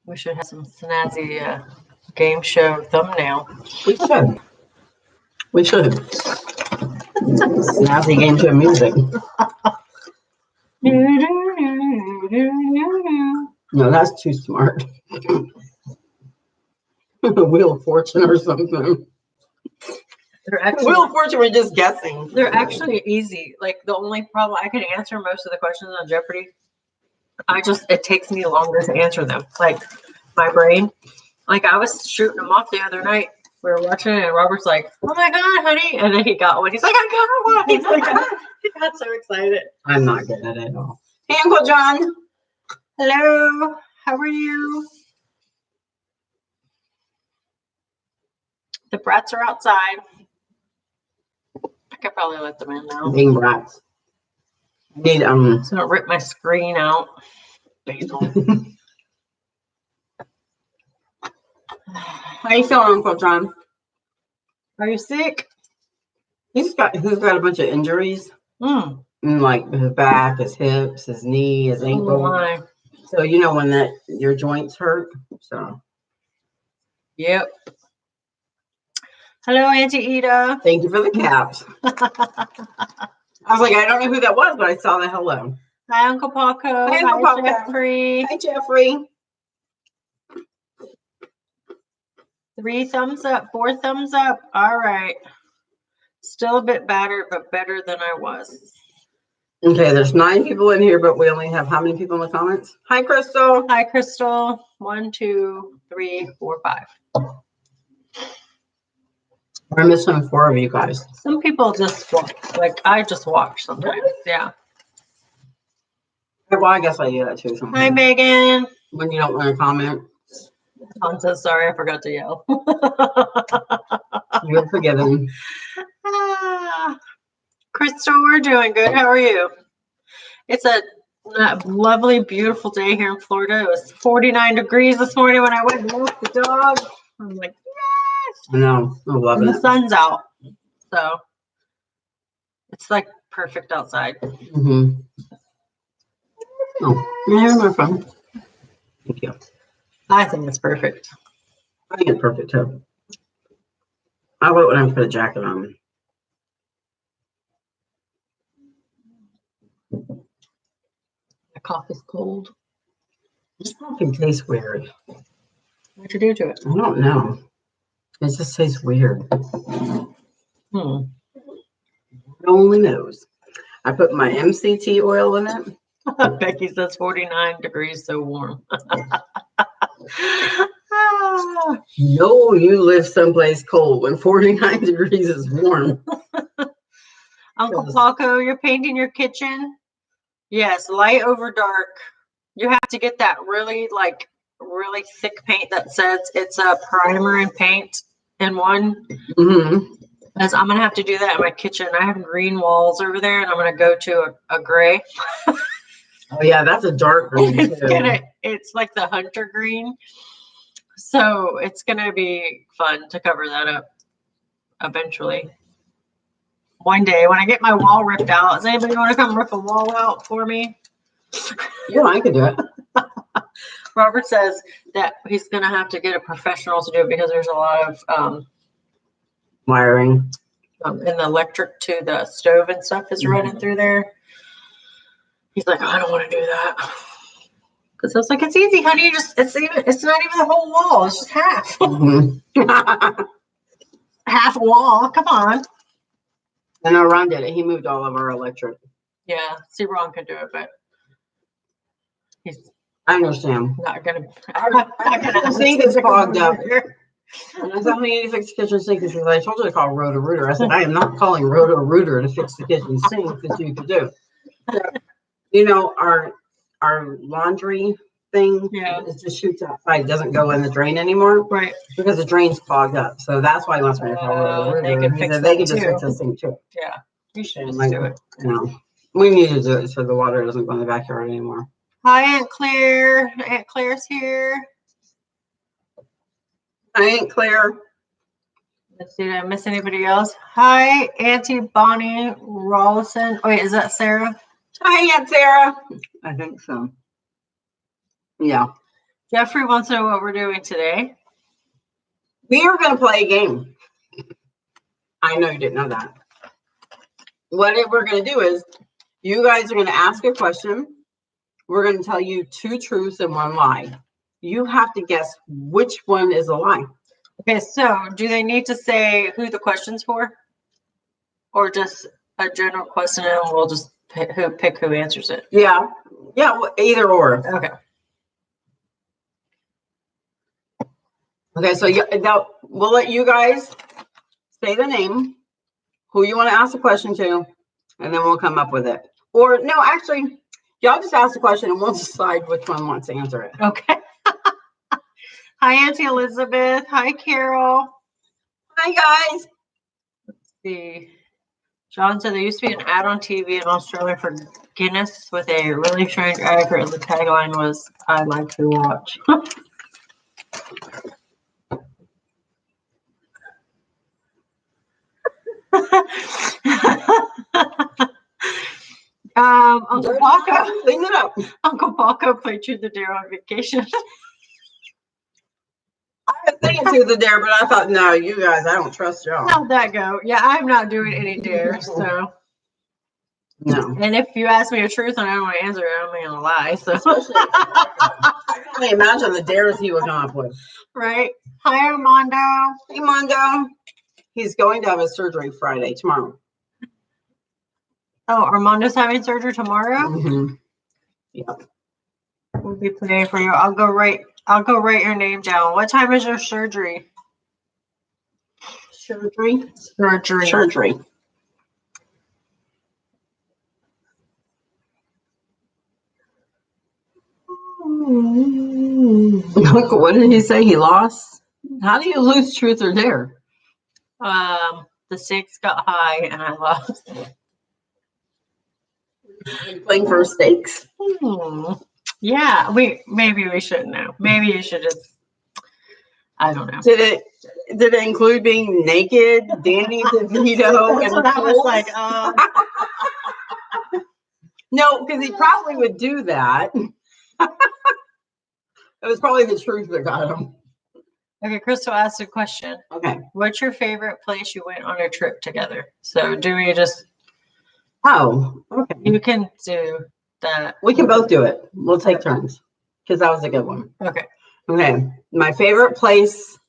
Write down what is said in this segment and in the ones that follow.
We should have some snazzy game show thumbnail. We should. We should. Snazzy game show music. No, that's too smart. Wheel of Fortune or something. Wheel of Fortune, we're just guessing. They're actually easy. Like, the only problem, I can answer most of the questions on Jeopardy. It takes me longer to answer them. Like, my brain. Like, I was shooting them off the other night. We were watching it, and Robert's like, "Oh my God, honey." And then he got one. He's like, "I got one." He's like, he got so excited. I'm not getting it at all. Hey, Uncle John. Hello. How are you? The brats are outside. I could probably let them in now. Being brats. Need So don't rip my screen out. Basil. How you feeling, Uncle John? Are you sick? He's got a bunch of injuries. Mm. Like his back, his hips, his knee, his ankle. Oh, so you know when your joints hurt. So. Yep. Hello, Auntie Ida. Thank you for the caps. I was like, I don't know who that was, but I saw the hello. Hi, Uncle Paco. Hi, Uncle Paco. Jeffrey. Hi, Jeffrey. 3 thumbs up, 4 thumbs up. All right. Still a bit battered, but better than I was. Okay, there's 9 people in here, but we only have how many people in the comments? Hi, Crystal. Hi, Crystal. 1, 2, 3, 4, 5. We're missing 4 of you guys. Some people just watch. Like, I just watch sometimes. Yeah. Well, I guess I do that too sometimes. Hi, Megan. When you don't want to comment. I'm so sorry. I forgot to yell. You're forgiven. Crystal, we're doing good. How are you? It's a lovely, beautiful day here in Florida. It was 49 degrees this morning when I went and walked the dog. I'm like, yes. I know. I love it. The sun's out. So it's like perfect outside. Mm-hmm. Oh, you're having more fun. Thank you. I think it's perfect. I think it's perfect too. I wait when I put a jacket on. My coffee's cold. This coffee tastes weird. What'd you do to it? I don't know. It just tastes weird. No only knows. I put my MCT oil in it. Becky says 49 degrees, so warm. No, you live someplace cold when 49 degrees is warm. Uncle Paco, you're painting your kitchen? Yes, light over dark. You have to get that really thick paint that says it's a primer and paint in one. Mm-hmm. Because I'm gonna have to do that in my kitchen. I have green walls over there, and I'm gonna go to a gray. Oh yeah, that's a dark green too. It's like the hunter green. So it's gonna be fun to cover that up eventually. One day when I get my wall ripped out, does anybody want to come rip a wall out for me? Yeah, I could do it. Robert says that he's gonna have to get a professional to do it because there's a lot of wiring and the electric to the stove and stuff is running through there. He's like, I don't want to do that. Because I was like, it's easy, honey. It's not even the whole wall. It's just half. Mm-hmm. Half a wall. Come on. I know Ron did it. He moved all of our electric. Yeah. See, Ron could do it, but I understand. Not gonna. The sink is clogged up. And I said, how many to fix the kitchen sink? She said, I told you to call Roto-Rooter. I said, I am not calling Roto-Rooter to fix the kitchen sink that you could do. So, you know, our laundry thing, it just shoots outside. It doesn't go in the drain anymore. Right. Because the drain's clogged up. So that's why he wants me to call Roto-Rooter. They can just fix the sink too. Yeah. You should just do it. No. We need to do it so the water doesn't go in the backyard anymore. Hi, Aunt Claire. Aunt Claire's here. Hi, Aunt Claire. Let's see, did I miss anybody else? Hi, Auntie Bonnie Rollison. Wait, is that Sarah? Hi, Aunt Sarah. I think so. Yeah. Jeffrey wants to know what we're doing today. We are going to play a game. I know you didn't know that. What we're going to do is you guys are going to ask a question. We're going to tell you 2 truths and 1 lie. You have to guess which one is a lie. Okay, so do they need to say who the question's for? Or just a general question and we'll just pick who answers it? Yeah. Yeah, either or. Okay. Okay, so now we'll let you guys say the name, who you want to ask the question to, and then we'll come up with it. Or no, actually, y'all just ask the question and we'll decide which one wants to answer it. Okay. Hi, Auntie Elizabeth. Hi, Carol. Hi, guys. Let's see. John said there used to be an ad on TV in Australia for Guinness with a really strange advert, and the tagline was, "I like to watch." Uncle Paco, clean it up. Uncle Paco played Truth or Dare on vacation. I was thinking to the dare, but I thought, no, you guys, I don't trust y'all. How'd that go? Yeah, I'm not doing any dares, so. No. And if you ask me a truth and I don't want to answer it, I'm going to lie. So. I can only imagine the dares he would come up with. Right. Hi, Armando. Hey, Mondo. He's going to have his surgery tomorrow. Oh, Armando's having surgery tomorrow? Mm-hmm. Yeah. We'll be praying for you. I'll go write your name down. What time is your surgery? Surgery. Look, what did he say? He lost? How do you lose truth or dare? The stakes got high and I lost. Are you playing for stakes? Yeah, maybe we shouldn't know. Maybe you should just. I don't know. Did it include being naked, Danny DeVito, and I was like, no, because he probably would do that. It was probably the truth that got him. Okay, Crystal asked a question. Okay. What's your favorite place you went on a trip together? So do we just? Oh, okay. You can do that. We can both do it. We'll take turns because that was a good one. Okay. Okay. My favorite place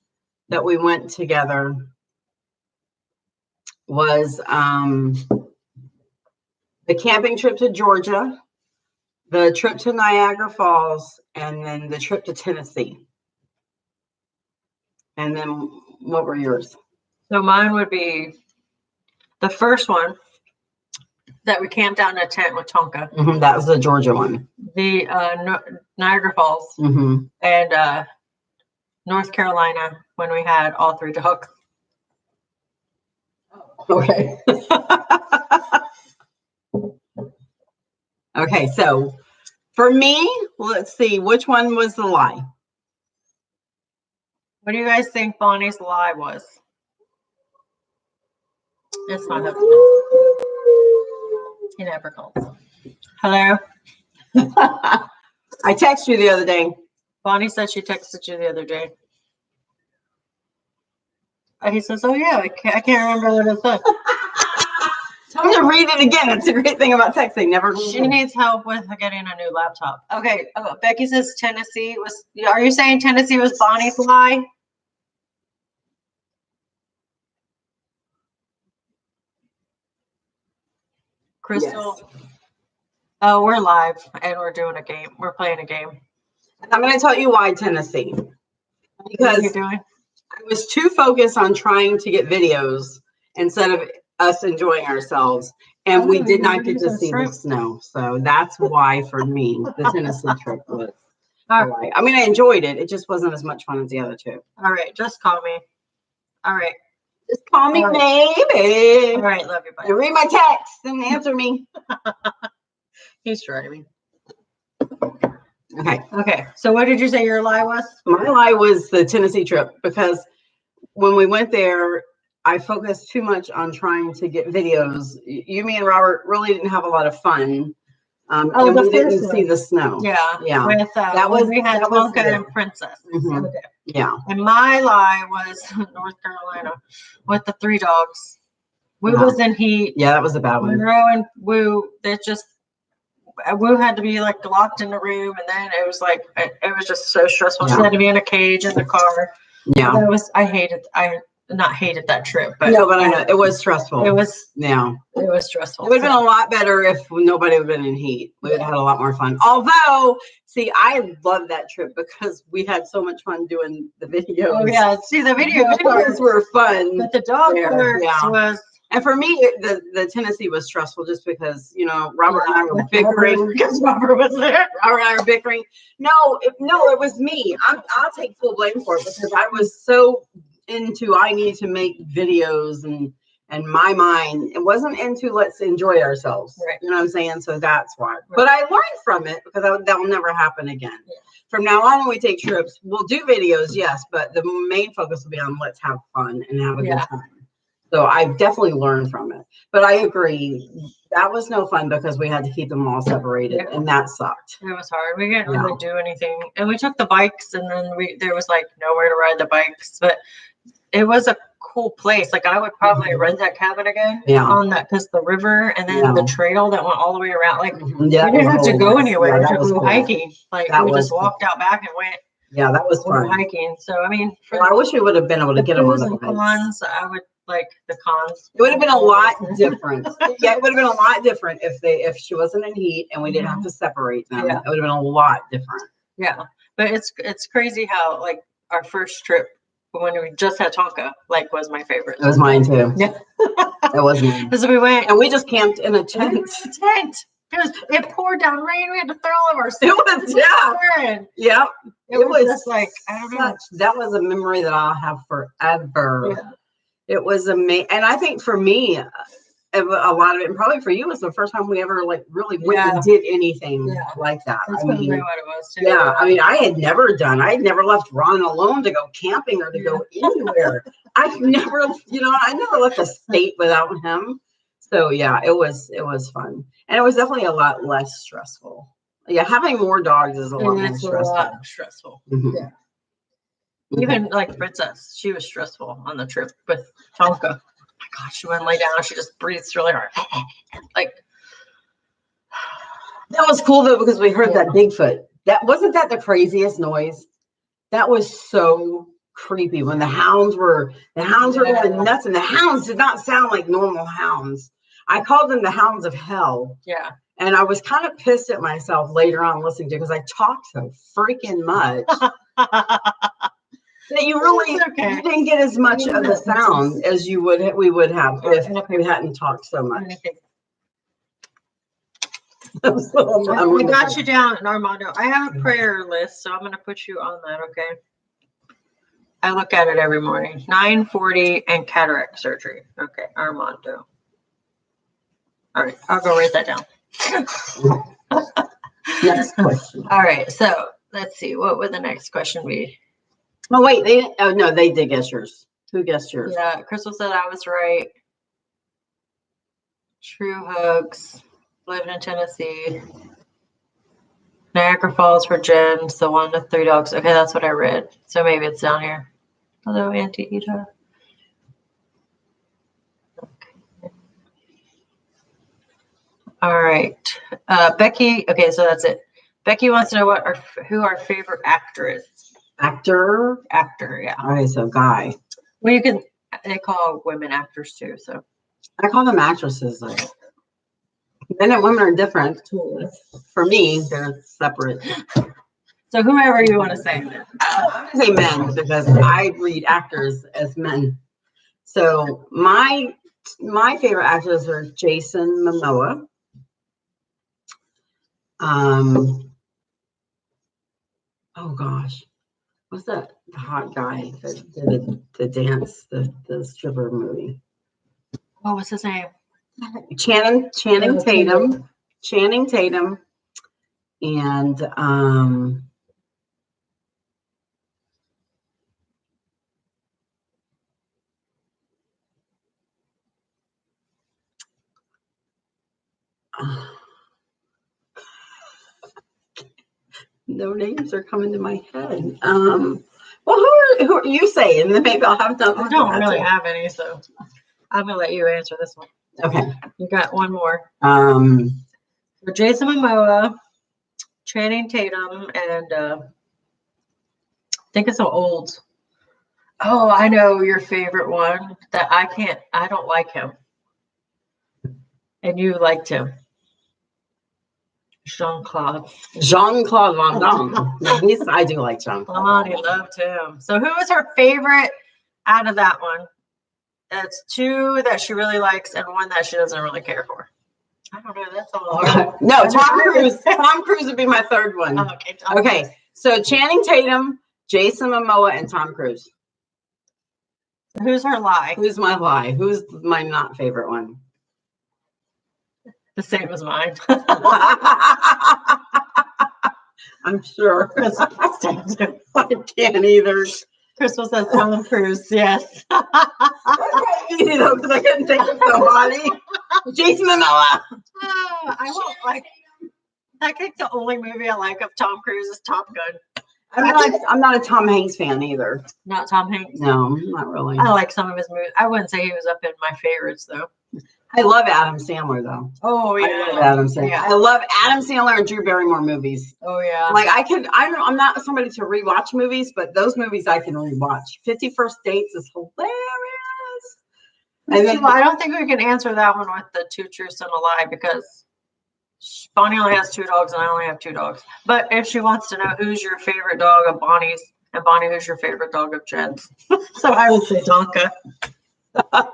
that we went together was the camping trip to Georgia, the trip to Niagara Falls, and then the trip to Tennessee. And then what were yours? So mine would be the first one that we camped out in a tent with Tonka. Mm-hmm, that was the Georgia one. The Niagara Falls and North Carolina when we had all 3 dogs. Okay. Okay, so for me, let's see, which one was the lie? What do you guys think Bonnie's lie was? It's my husband. He never calls. Hello? I texted you the other day. Bonnie said she texted you the other day. And he says, oh yeah, I can't remember what it said. Tell me to read it again. It's a great thing about texting. Never. She needs help with getting a new laptop. Okay, Becky says Tennessee was, are you saying Tennessee was Bonnie's lie? Crystal? Yes. Oh, we're live and we're doing a game. We're playing a game. I'm going to tell you why Tennessee. Because what are you doing? I was too focused on trying to get videos instead of us enjoying ourselves. And we did not get to see the snow. So that's why for me, the Tennessee trip was. All right. I mean, I enjoyed it. It just wasn't as much fun as the other 2. All right. Just call me. All right. Just call me, baby. All right. Love you. Bye. And read my text and answer me. He's driving. Okay. Okay. So what did you say your lie was? My lie was the Tennessee trip because when we went there, I focused too much on trying to get videos. You, me, and Robert really didn't have a lot of fun And the we didn't first see one. the snow. Yeah. Yeah. With when we had Tonka it. and Princess. Mhm. Okay. Yeah. And my lie was North Carolina with the 3 dogs. Woo Yeah. was in heat. Yeah, that was a bad one. Monroe and Woo, Woo had to be like locked in the room, and then it was like it was just so stressful. Yeah. She had to be in a cage in the car. Yeah. I not hated that trip, but no, but I know it was stressful. It was It stressful. would have been a lot better if nobody would have been in heat. We would have had a lot more fun. Although, see, I love that trip because we had so much fun doing the videos. Oh yeah, see the videos were fun. But the dog parks was. And for me, the Tennessee was stressful just because, Robert and I were bickering. Because Robert was there. Robert and I were bickering. No, it was me. I'll take full blame for it because I was so into I need to make videos and my mind, it wasn't into let's enjoy ourselves. Right. You know what I'm saying? So that's why. Right. But I learned from it because that will never happen again. Yeah. From now on, when we take trips, we'll do videos, yes, but the main focus will be on let's have fun and have a good time. So I've definitely learned from it. But I agree, that was no fun because we had to keep them all separated, and that sucked. It was hard. We didn't really do anything. And we took the bikes, and then there was like nowhere to ride the bikes. But it was a cool place. Like I would probably rent that cabin again on that, because the river and then the trail that went all the way around. Like we didn't have to go anywhere. We just go hiking. Like we just walked out back and went. Yeah, that was fun. Hiking. So I mean, I wish we would have been able to get them on the bikes. Cons, I would like the cons. It would have been a lot different. Yeah, it would have been a lot different if she wasn't in heat and we didn't have to separate them. Yeah. It would have been a lot different. Yeah, but it's crazy how like our first trip when we just had Tonka was my favorite. It was mine too. Yeah, it was mine. Because we went and we just camped in a tent. It poured down rain. We had to throw all of our stuff. It was Yeah. It was just like I don't know. That was a memory that I'll have forever. Yeah. It was amazing, and I think for me, a lot of it, and probably for you, was the first time we ever really went and did anything like that. That's probably what it was too. Yeah, I mean, I had never left Ron alone to go camping or to go anywhere. I never left a state without him. So yeah, it was fun, and it was definitely a lot less stressful. Yeah, having more dogs is a lot more stressful. Mm-hmm. Yeah. Even like Princess, she was stressful on the trip with Tonka. Oh my gosh, she wouldn't lay down. She just breathes really hard. Like that was cool though, because we heard that Bigfoot. That wasn't the craziest noise. That was so creepy when the hounds were going nuts, and the hounds did not sound like normal hounds. I called them the hounds of hell. Yeah. And I was kind of pissed at myself later on listening to it because I talked so freaking much that you didn't get as much of the sound as we would have if we hadn't talked so much. I got you down, Armando. I have a prayer list, so I'm going to put you on that, okay? I look at it every morning. 9:40 and cataract surgery. Okay, Armando. All right, I'll go write that down. Next question. All right, so let's see. What would the next question be? Oh wait, they did guess yours. Who guessed yours? Yeah, Crystal said I was right. True hugs. Lived in Tennessee. Niagara Falls for Jen. So 1 to 3 dogs. Okay, that's what I read. So maybe it's down here. Hello, Auntie Ida. Okay. All right. Becky. Okay, so that's it. Becky wants to know who our favorite actor is. Actor, yeah. All right, so guy. Well, they call women actors too, so. I call them actresses. Men and women are different. For me, they're separate. So whoever you want to say. I'm going to say men because I read actors as men. So my favorite actors are Jason Momoa. Oh gosh. What's that hot guy that did the dance, the stripper movie? Oh, what's his name? Channing Tatum. Channing Tatum. And No names are coming to my head. Well, who are you saying? And then maybe I'll have them. I don't really have any, so I'm gonna let you answer this one. Okay. You got one more. For Jason Momoa, Channing Tatum, and I think it's an old. Oh, I know your favorite one that I don't like him. And you liked him. Jean-Claude Van Damme. Yes, I do like Jean-Claude. Lonnie loved him. So who was her favorite out of that one? That's two that she really likes and one that she doesn't really care for. I don't know. That's all hard. No, Tom Cruise. Tom Cruise would be my third one. Oh, okay. Tom Okay. Cruise. So Channing Tatum, Jason Momoa, and Tom Cruise. Who's her lie? Who's my lie? Who's my not favorite one? The same as mine. I'm sure. I can't either. Crystal says Tom Cruise. Yes. Easy though, because I couldn't think of somebody. Jason Momoa. I won't like. I think the only movie I like of Tom Cruise is Top Gun. I'm not a Tom Hanks fan either. Not Tom Hanks. No, not really. I like some of his movies. I wouldn't say he was up in my favorites though. I love Adam Sandler though. Oh yeah, I love Adam Sandler. Yeah. I love Adam Sandler and Drew Barrymore movies. Oh yeah. Like I'm not somebody to rewatch movies, but those movies I can rewatch. 51st Dates is hilarious. And then, I don't think we can answer that one with the two truths and a lie because Bonnie only has two dogs and I only have two dogs. But if she wants to know who's your favorite dog of Bonnie's and Bonnie, who's your favorite dog of Jen's, so I would say Tonka.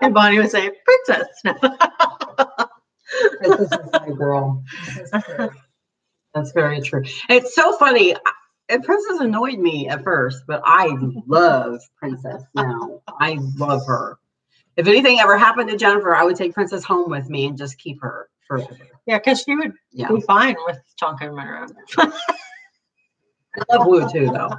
And Bonnie would say Princess. Princess is my girl. That's very true. It's so funny. And Princess annoyed me at first, but I love Princess now. I love her. If anything ever happened to Jennifer, I would take Princess home with me and just keep her forever. Yeah, because she would be fine with Tonka and Monroe. I love Woo too, though.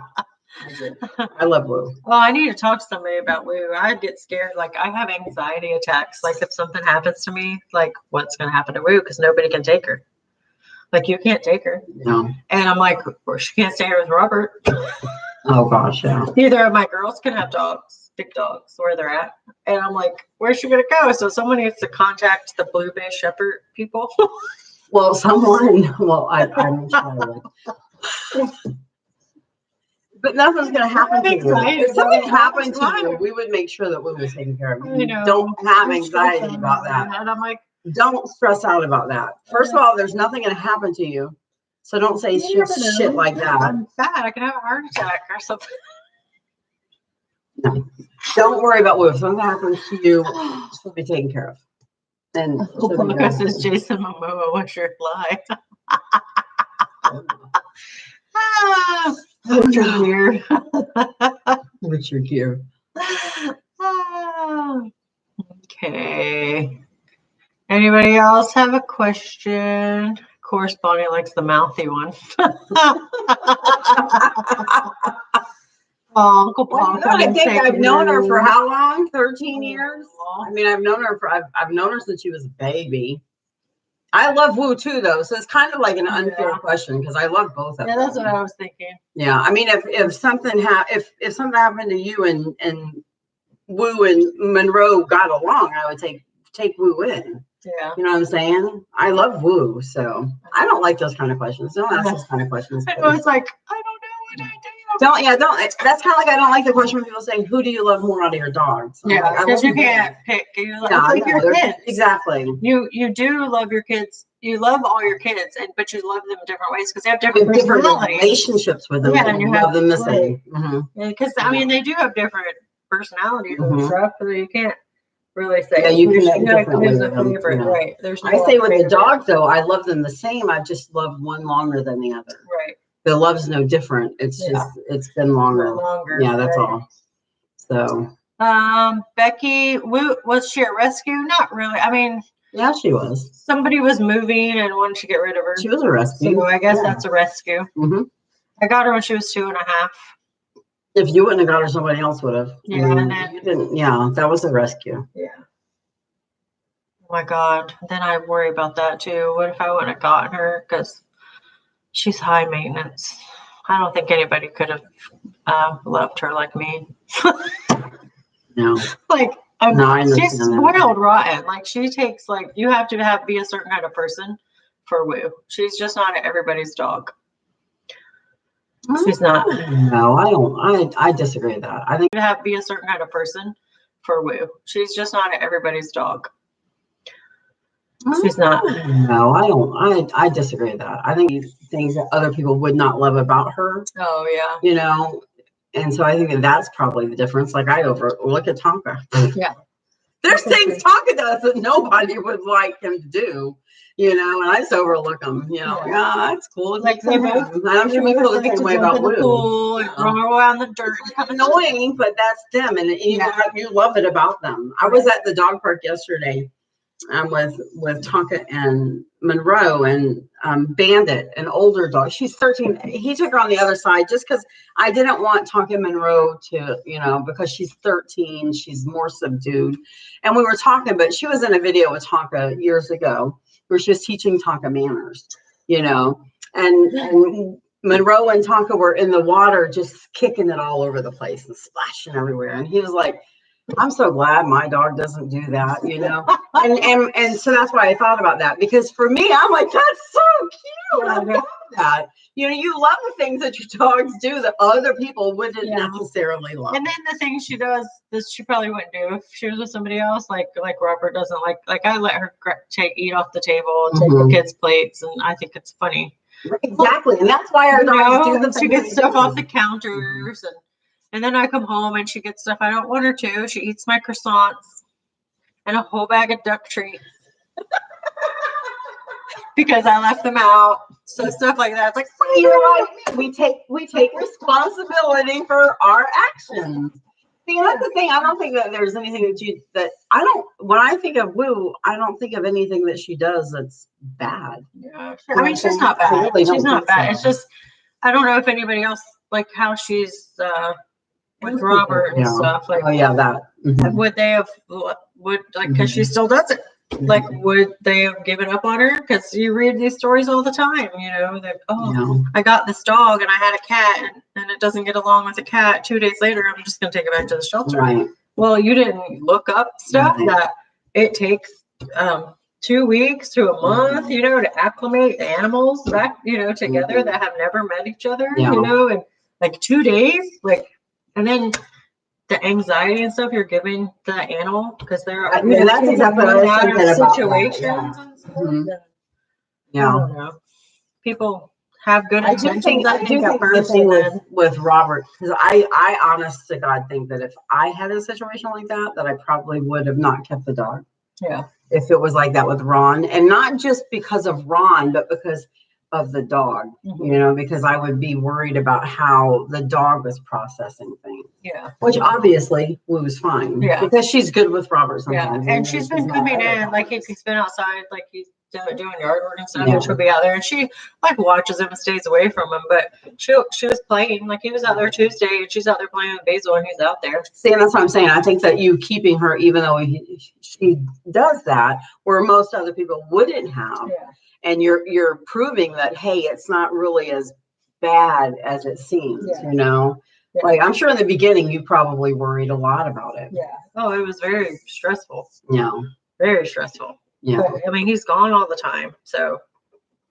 I love Woo. Well, I need to talk to somebody about Woo. I get scared. Like, I have anxiety attacks. Like, if something happens to me, like, what's going to happen to Woo? Because nobody can take her. Like, you can't take her. No. And I'm like, well, she can't stay here with Robert. Oh, gosh, yeah. Neither of my girls can have dogs, big dogs, where they're at. And I'm like, where's she going to go? So someone needs to contact the Blue Bay Shepherd people. Well, I'm sure. But nothing's going to happen to you. If something happened to you, we would make sure that we were taken care of. You don't have anxiety about that. And I'm like, don't stress out about that. First of all, there's nothing going to happen to you. So don't say shit like that. I'm fat. I can have a heart attack or something. No. Don't worry about what if something happens to you, she'll be taken care of. And This is Jason Momoa. What's your lie? What's your gear? What's your gear? Okay. Anybody else have a question? Of course, Bonnie likes the mouthy one. Uncle Paul. I think I've known her for how long? 13 years. I mean, I've known her since she was a baby. I love Woo too, though, so it's kind of like an unfair question because I love both of them. Yeah, that's what I was thinking. Yeah, I mean, if something happened to you and Woo and Monroe got along, I would take Woo in. Yeah, you know what I'm saying? I love Woo, so I don't like those kind of questions. Don't ask those kind of questions. I know, it's like I don't know what I do. That's kind of like I don't like the question when people say, "Who do you love more out of your dogs?" Yeah, because you can't pick. You're like your kids. Exactly. You do love your kids. You love all your kids, but you love them in different ways because they have different personalities. Relationships with them. Yeah, and you love them the same. Mm-hmm. Because I mean, they do have different personalities and stuff, so you can't really say. Yeah, you can make different favorite, right? There's no I say with the dog though, I love them the same. I just love one longer than the other. Right. The love's no different. It's just it's been longer. Yeah, that's all. So Becky, was she a rescue? Not really. I mean, yeah, she was. Somebody was moving and wanted to get rid of her. She was a rescue. So I guess that's a rescue. Mm-hmm. I got her when she was 2.5. If you wouldn't have got her, somebody else would have. Yeah, I mean, and then, you didn't. Yeah, that was a rescue. Yeah. Oh my God. Then I worry about that too. What if I wouldn't have gotten her? Because she's high maintenance. I don't think anybody could have loved her like me. No. Like, No, I she's understand that. spoiled rotten. Like, she takes, like, you have to be a certain kind of person for Woo. She's just not everybody's dog. She's not. No, I don't. I disagree with that. I think You have to be a certain kind of person for Woo. She's just not everybody's dog. She's not. No, I don't. I disagree with that. I think things that other people would not love about her, Oh, yeah. you know, and so I think that that's probably the difference. Like I overlook at Tonka. Yeah. There's things Tonka does that nobody would like him to do, you know, and I just overlook them. You know, yeah, that's cool. Like they both. And I'm sure we feel the same way about the Woo. pool and run around the dirt. It's annoying, but that's them, and you love it about them. I was at the dog park yesterday. With Tonka and Monroe and Bandit, an older dog. She's 13. He took her on the other side just because I didn't want Tonka and Monroe to, you know, because she's 13, she's more subdued. And we were talking, but she was in a video with Tonka years ago where she was teaching Tonka manners, you know, and Monroe and Tonka were in the water just kicking it all over the place and splashing everywhere. And he was like, I'm so glad my dog doesn't do that, you know, and so that's why I thought about that, because for me, I'm like, that's so cute. I love that. You know, you love the things that your dogs do that other people wouldn't necessarily love. And then the things she does that she probably wouldn't do if she was with somebody else, like Robert doesn't like I let her eat off the table and take the kids' plates, and I think it's funny. Exactly, and that's why our dogs do the things. She gets stuff off the counters and then I come home and she gets stuff I don't want her to. She eats my croissants and a whole bag of duck treats because I left them out. So stuff like that. It's like, you know what I mean? We take responsibility for our actions. See, that's the thing. I don't think that there's anything when I think of Woo, I don't think of anything that she does that's bad. Yeah. I mean, she's not bad. She's not bad. It's just, I don't know if anybody else, like how she's, with Robert and stuff, like would they have because she still does it, like would they have given up on her? Because you read these stories all the time, you know, that I got this dog and I had a cat and it doesn't get along with the cat. 2 days later I'm just gonna take it back to the shelter. Right. Well, you didn't look up stuff that it takes 2 weeks to a month, you know, to acclimate animals back, you know, together that have never met each other, you know, and like 2 days, like. And then the anxiety and stuff you're giving the animal because they're that's exactly what I was thinking about situations and stuff. I don't know. People have good intentions. I do think the thing with Robert, because I honest to God think that if I had a situation like that I probably would have not kept the dog. Yeah. If it was like that with Ron, and not just because of Ron, but because of the dog, you know, because I would be worried about how the dog was processing things. Yeah. Which obviously was fine. Yeah. Because she's good with Robert sometimes. Yeah. And she's been coming in, like he's been outside, like he's doing yard work and stuff, and she'll be out there and she like watches him and stays away from him. But she was playing, like he was out there Tuesday and she's out there playing with Basil and he's out there. See, and that's what I'm saying. I think that you keeping her, even though she does that, where most other people wouldn't have. Yeah. And you're proving that, hey, it's not really as bad as it seems, you know? Yeah. Like, I'm sure in the beginning, you probably worried a lot about it. Yeah. Oh, it was very stressful. Yeah. Very stressful. Yeah. But, I mean, he's gone all the time, so.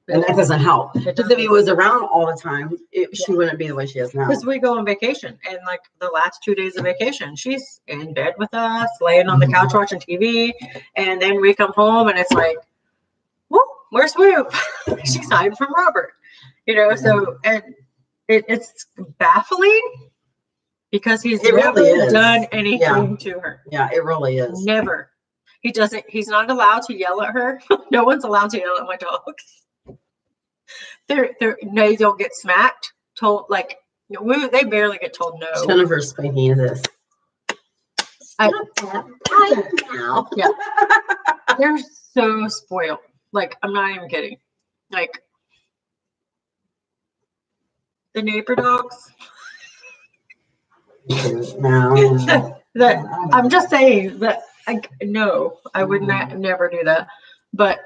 And that doesn't help. Because if he was around all the time, she wouldn't be the way she is now. Because we go on vacation, and like the last 2 days of vacation, she's in bed with us, laying on the couch watching TV, and then we come home, and it's like, where's Woo? She's hiding from Robert, you know. So and it's baffling because he's never done anything to her. Yeah, it really is. Never. He doesn't. He's not allowed to yell at her. No one's allowed to yell at my dogs. They don't get smacked. Told like Woo. They barely get told no. Jennifer's speaking of this. Now. Yeah. They're so spoiled. Like, I'm not even kidding. Like, the neighbor dogs. I'm just saying that, no, I would never do that. But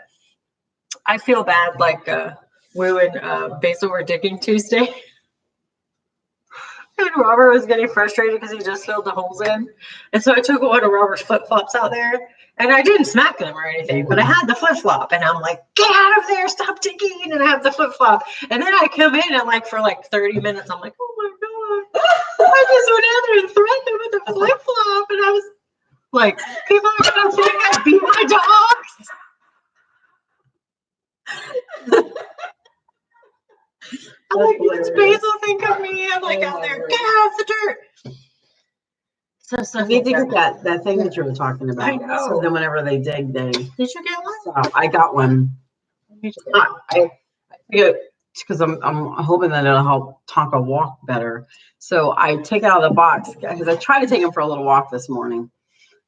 I feel bad, like, Woo and Basil were digging Tuesday. when Robert was getting frustrated because he just filled the holes in. And so I took one of Robert's flip-flops out there. And I didn't smack them or anything, but I had the flip-flop. And I'm like, get out of there, stop digging. And I have the flip-flop. And then I come in and like for like 30 minutes, I'm like, oh my God. I just went in there and threatened him with a flip-flop. And I was like, people are going to think I beat my dogs. I'm like, what's Basil think of me? I'm like out there, get out of the dirt. So I need to get that thing that you were talking about. I know. So then whenever they dig, Did you get one? So I got one. I because I'm hoping that it'll help Tonka walk better. So I take it out of the box because I tried to take him for a little walk this morning.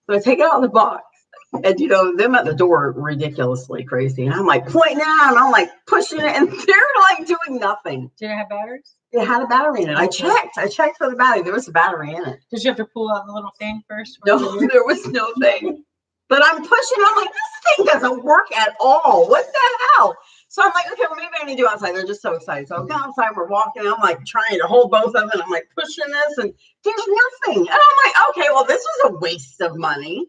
So I take it out of the box. And you know, them at the door are ridiculously crazy. And I'm like pointing out and I'm like pushing it and they're like doing nothing. Did it have batteries? It had a battery in it. I checked for the battery. There was a battery in it. Did you have to pull out the little thing first? No, there was no thing. But I'm pushing. I'm like, this thing doesn't work at all. What the hell? So I'm like, okay, well, maybe I need to do outside. They're just so excited. So I go outside. We're walking. I'm like trying to hold both of them. I'm like pushing this and there's nothing. And I'm like, okay, well, this was a waste of money.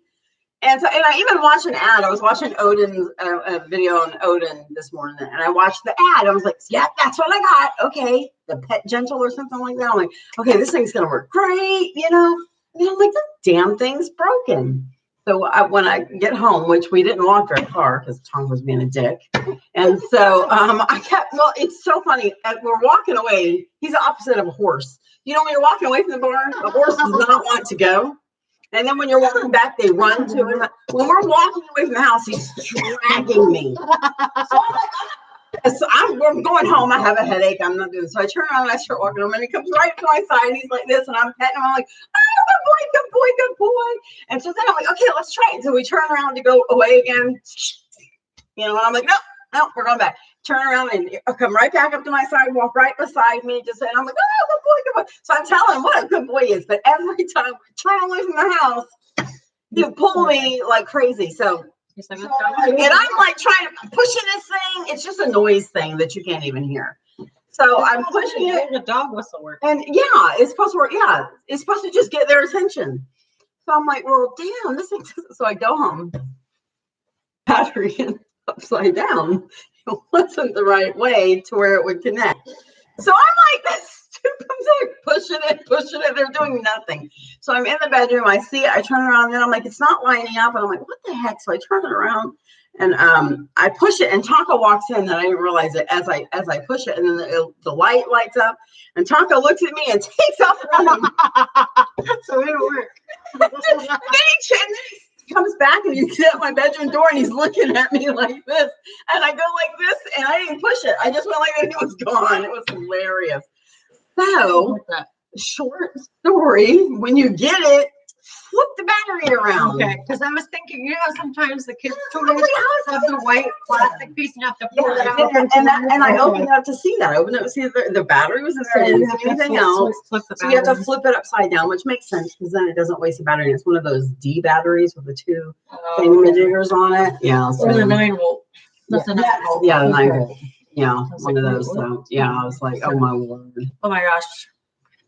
And so, and I even watched an ad. I was watching Odin's a video on Odin this morning, and I watched the ad. I was like, "Yeah, that's what I got. Okay, the Pet Gentle or something like that." I'm like, "Okay, this thing's gonna work great," you know. And I'm like, "The damn thing's broken." So when I get home, which we didn't walk very far because Tom was being a dick, and so I kept. Well, it's so funny. As we're walking away. He's the opposite of a horse. You know, when you're walking away from the barn, a horse does not want to go. And then when you're walking back, they run to him. When we're walking away from the house, he's dragging me. So I'm going home. I have a headache. I'm not doing it. So I turn around and I start walking home. And he comes right to my side. And he's like this. And I'm petting him. I'm like, oh, good boy, good boy, good boy. And so then I'm like, okay, let's try it. So we turn around to go away again. You know, and I'm like, no, we're going back. Turn around and come right back up to my side, walk right beside me, just and I'm like, oh, good boy, good boy. So I'm telling him what a good boy is. But every time we turn away from the house, he'll pull me like crazy. So, and I'm like trying to pushing this thing. It's just a noise thing that you can't even hear. So I'm pushing it. The dog whistle work. And yeah, it's supposed to work. Yeah, it's supposed to just get their attention. So I'm like, well, damn, this thing. So I go home, battery upside down. It wasn't the right way to where it would connect. So I'm like, this stupid, I'm like pushing it. They're doing nothing. So I'm in the bedroom. I see it. I turn around and then I'm like, it's not lining up. And I'm like, what the heck? So I turn it around and I push it and Tonka walks in and I didn't realize it as I push it. And then the light lights up and Tonka looks at me and takes off running. So it didn't work. And then he comes back and he's at my bedroom door and he's looking at me like this. And I go like this and I didn't push it. I just went like this and it was gone. It was hilarious. So, short story, when you get it, flip the battery around. Okay, because I was thinking, you know, sometimes the kids' toys have the white plastic piece and you have to pull it out. And I opened it up to see that. I opened it up to see the battery was in there. I didn't see anything else. So you have to flip it upside down, which makes sense because then it doesn't waste the battery. It's one of those D batteries with the two thingamajiggers on it. Yeah. So, or the 9-volt. That's a 9-volt. Yeah, the 9-volt. Yeah, one of those. So yeah, I was like, oh my word. Oh my gosh.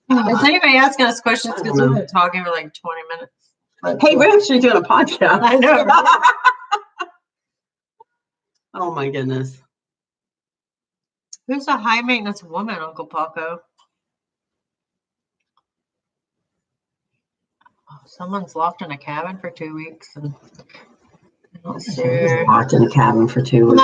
Is anybody asking us questions? Because we've been talking for like 20 minutes. Hey, we're actually doing a podcast. I know. Oh my goodness. Who's a high maintenance woman, Uncle Paco? Oh, someone's locked in a cabin for 2 weeks. And Locked in a cabin for 2 weeks.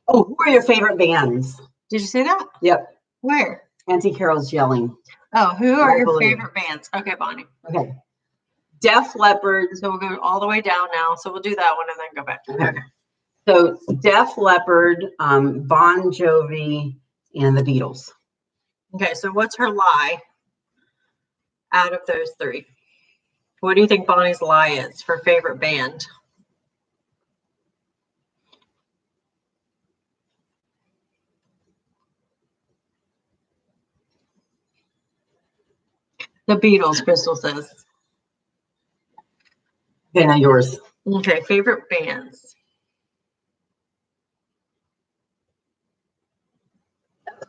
Oh, who are your favorite bands? Did you say that? Yep. Where? Auntie Carol's yelling. Oh, who are your favorite bands? Okay, Bonnie. Okay. Def Leppard. So we'll go all the way down now. So we'll do that one and then go back. Okay. So Def Leppard, Bon Jovi, and the Beatles. Okay, so what's her lie out of those three? What do you think Bonnie's lie is for favorite band? The Beatles, Crystal says. Okay, now yours. Okay, favorite bands.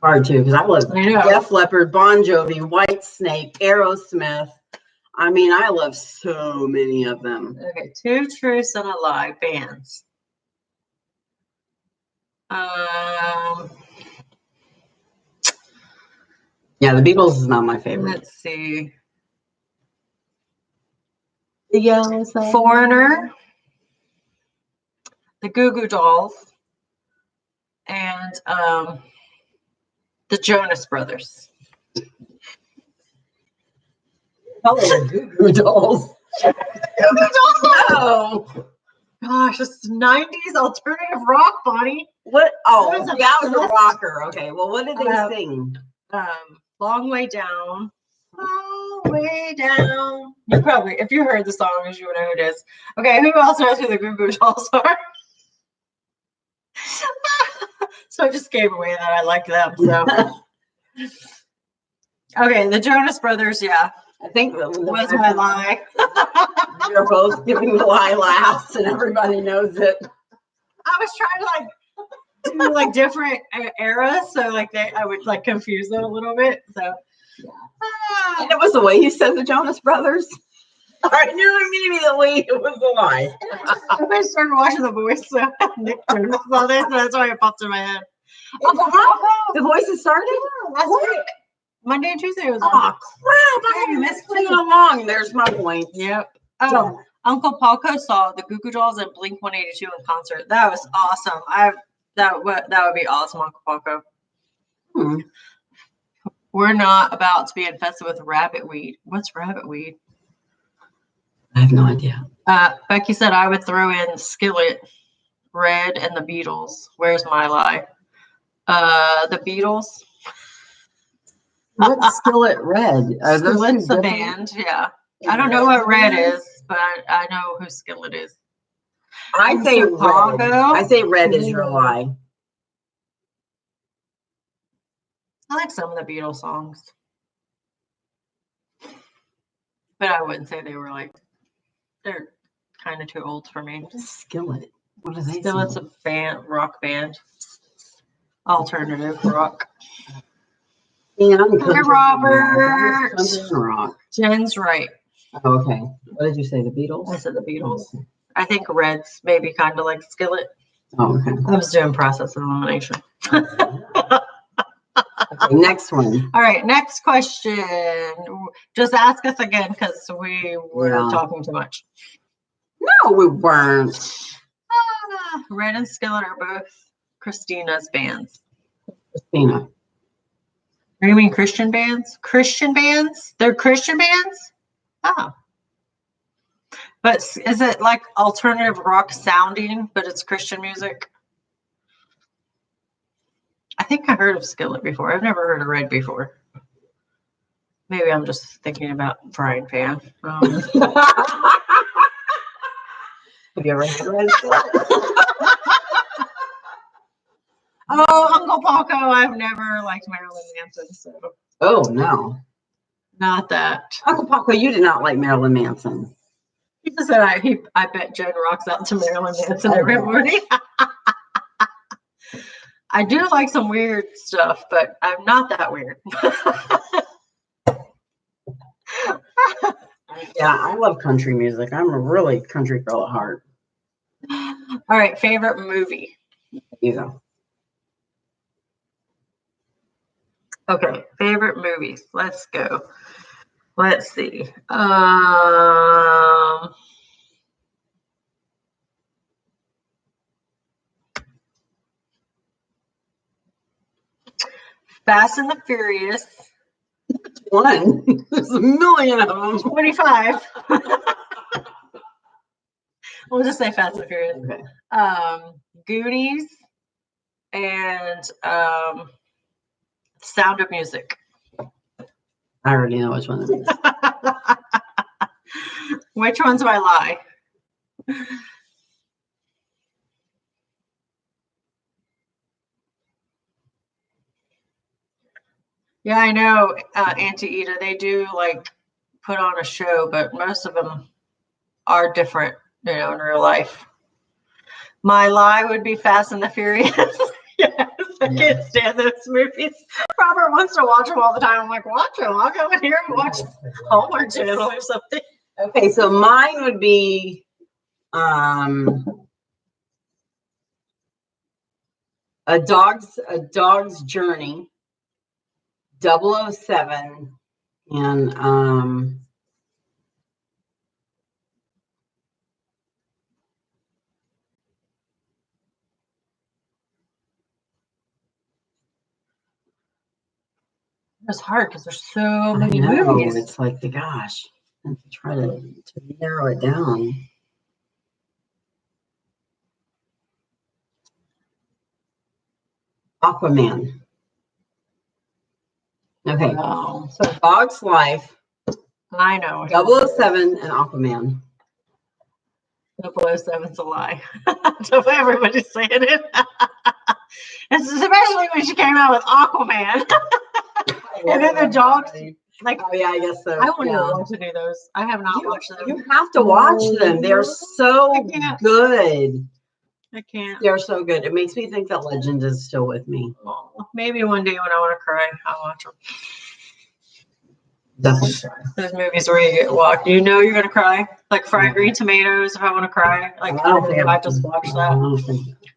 hard too, because I love I know. Def Leppard, Bon Jovi, White Snake, Aerosmith. I mean, I love so many of them. Okay, two truths and a lie bands. Yeah, the Beatles is not my favorite. Let's see. The Yellow Submarine. Foreigner, the Goo Goo Dolls, and the Jonas Brothers. Oh, the Goo Goo Dolls. Goo Goo Dolls? No. Gosh, it's 90s alternative rock, Bonnie. What? Oh, That was a that was a best. rocker. Okay, well, what did they sing? Long Way Down. Long Way Down. You probably, if you heard the song, you would know who it is. Okay, who else knows who the Goo Goo Dolls are? So I just gave away that I like them. So okay, the Jonas Brothers, yeah. I think Was my lie. You're both giving the lie laughs, and everybody knows it. I was trying to do like different eras, so like I would like confuse them a little bit. So And it was the way you said the Jonas Brothers. I knew immediately it was a lie. I started watching The Voice, so Nick Jonas saw this, so that's why it popped in my head. The Voices started Last week, Monday and Tuesday was on. Oh crap! I missed it along. There's my point. Yep. Oh, Uncle Paco saw the Goo Goo Dolls and Blink 182 in concert. That was awesome. That would be awesome, Uncle Paco. Hmm. We're not about to be infested with rabbit weed. What's rabbit weed? I have no idea. Becky said I would throw in Skillet, Red, and the Beatles. Where's my lie? The Beatles. What's Skillet Red? Skillet's the band, yeah. I don't know what Red is, but I know who Skillet is. I say Chicago. Red. I say Red is your lie. I like some of the Beatles songs, but I wouldn't say they were like, they're kind of too old for me. What is Skillet? What is Skillet's a band, rock band, alternative rock. Yeah, Hey, Robert. Rock. Jen's right. Oh, okay. What did you say? The Beatles? I said the Beatles. I think Red's maybe kind of like Skillet. Oh, okay. I was doing process of elimination. Okay, next one. All right, next question. Just ask us again because we were talking too much. No, we weren't. Red and Skillet are both Christina's bands. Christina. Or you mean Christian bands? Christian bands? They're Christian bands? Oh. But is it like alternative rock sounding, but it's Christian music? I think I heard of Skillet before. I've never heard of Red before. Maybe I'm just thinking about frying pan. Have you ever had Red? Oh, Uncle Paco, I've never liked Marilyn Manson, so. Oh, no. Not that. Uncle Paco, you did not like Marilyn Manson. He just said, I bet Jen rocks out to Marilyn Manson every morning. I do like some weird stuff, but I'm not that weird. Yeah, I love country music. I'm a really country girl at heart. All right, favorite movie. You go. Okay, favorite movies. Let's go. Let's see. Fast and the Furious. One. There's a million of them. 25. We'll just say Fast and Furious. Okay. Goonies and Sound of Music. I already know which one it is. Which one's my lie? Yeah, I know, Auntie Ida, they do like put on a show, but most of them are different, in real life. My lie would be Fast and the Furious. Yes. I can't stand those movies. Robert wants to watch them all the time. I'm like, watch them. I'll go in here and watch Hallmark Channel or something. Okay, so mine would be a dog's journey, 007, and It's hard because there's so many movies. it's like the gosh. I have to try to narrow it down. Aquaman. Okay, Oh, so Bog's Life, I know. 007, and Aquaman. 007's a lie. So everybody's saying it. It's especially when she came out with Aquaman. And then the dogs. Like, oh yeah, I guess so. I wouldn't want to do those. I have not watched them. You have to watch them. They're so good. I can't. They're so good. It makes me think that Legend is still with me. Oh, maybe one day when I want to cry, I'll watch them. Definitely. Those movies where you get walked, you know you're gonna cry. Like Fried Green Tomatoes. If I want to cry, like I just watch that.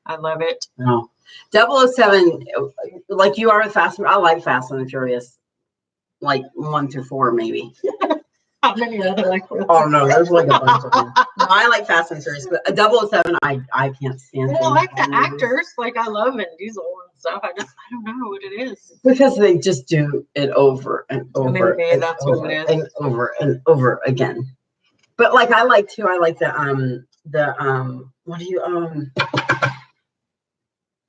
I love it. No. 007, like you are with Fast and I like Fast and the Furious, like 1 through 4 maybe. How many other like? Oh no, there's like a bunch of them. No, I like Fast and Furious, but 007, I can't stand. Well, I like the actors. Like I love Vin Diesel and stuff. I don't know what it is. Because they just do it over and over. Maybe and that's over what it is. and over and over again. But like I like the what do you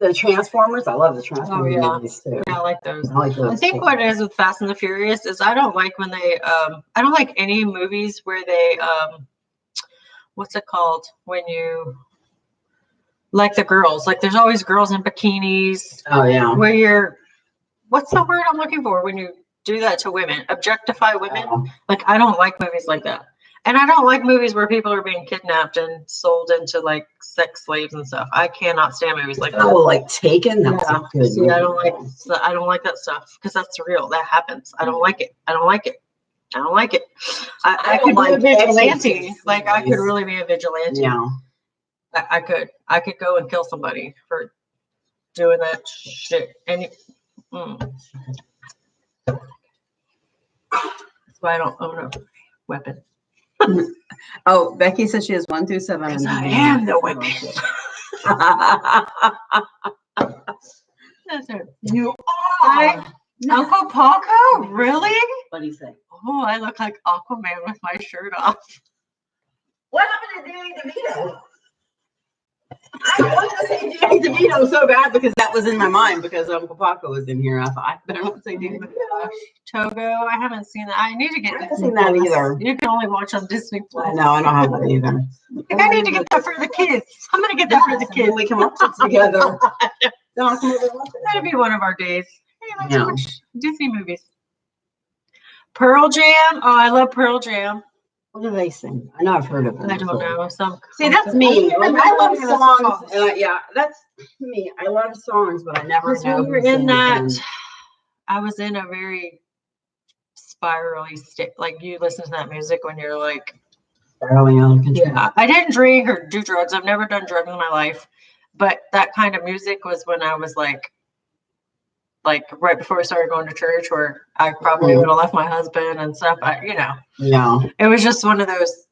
the Transformers. I love the Transformers movies too. Yeah, I like those. I think what it is with Fast and the Furious is I don't like when they I don't like any movies where they what's it called when you like the girls, like there's always girls in bikinis. Oh yeah. Where you're what's the word I'm looking for when you do that to women? Objectify women. Oh. Like I don't like movies like that. And I don't like movies where people are being kidnapped and sold into like sex slaves and stuff. I cannot stand movies like that. Oh, like Taken. That's a good See, movie. I don't like that stuff because that's real. That happens. I don't like it. I don't like it. I could be a vigilante. Like I could really be a vigilante. Yeah. I could. I could go and kill somebody for doing that shit. And that's why I don't own a weapon. Oh, Becky says she has 1 through 7. Because I am the weapon. You are. Uncle Paco? Really? What do you say? Oh, I look like Aquaman with my shirt off. What happened to Danny DeVito? I wanted to say Danny DeVito so bad because that was in my mind because Uncle Paco was in here. I thought I better not say Danny DeVito. Togo, I haven't seen that. I need to get. I haven't seen that either. You can only watch on Disney Plus. No, I don't have that either. Like, I need to get that for the kids. I'm gonna get that for the kids. We can watch it together. That'd be one of our days. Hey, let's watch Disney movies. Pearl Jam. Oh, I love Pearl Jam. What do they sing? I know I've heard of them. I don't know. See, that's me. Like, I love songs. Yeah, that's me. I love songs, but I never know. We were in that. I was in a very spirally state. Like you listen to that music when you're like, spiraling out of control. Yeah, I didn't drink or do drugs. I've never done drugs in my life, but that kind of music was when I was like right before we started going to church, where I probably would have left my husband and stuff. Yeah. It was just one of those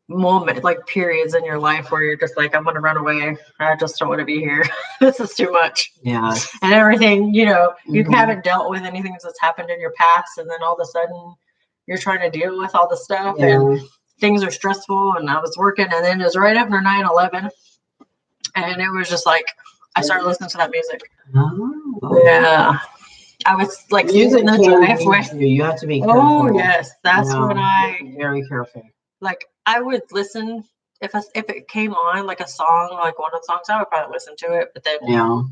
moment, like periods in your life where you're just like, I'm gonna run away. I just don't want to be here. This is too much. Yeah. And everything, you haven't dealt with anything that's happened in your past, and then all of a sudden you're trying to deal with all the stuff and things are stressful. And I was working, and then it was right after 9/11, and it was just like I started listening to that music. Oh. Yeah. I was like music in the driveway. You have to be careful. Oh yes, that's when I very careful. Like I would listen if it came on like a song, like one of the songs, I would probably listen to it, but then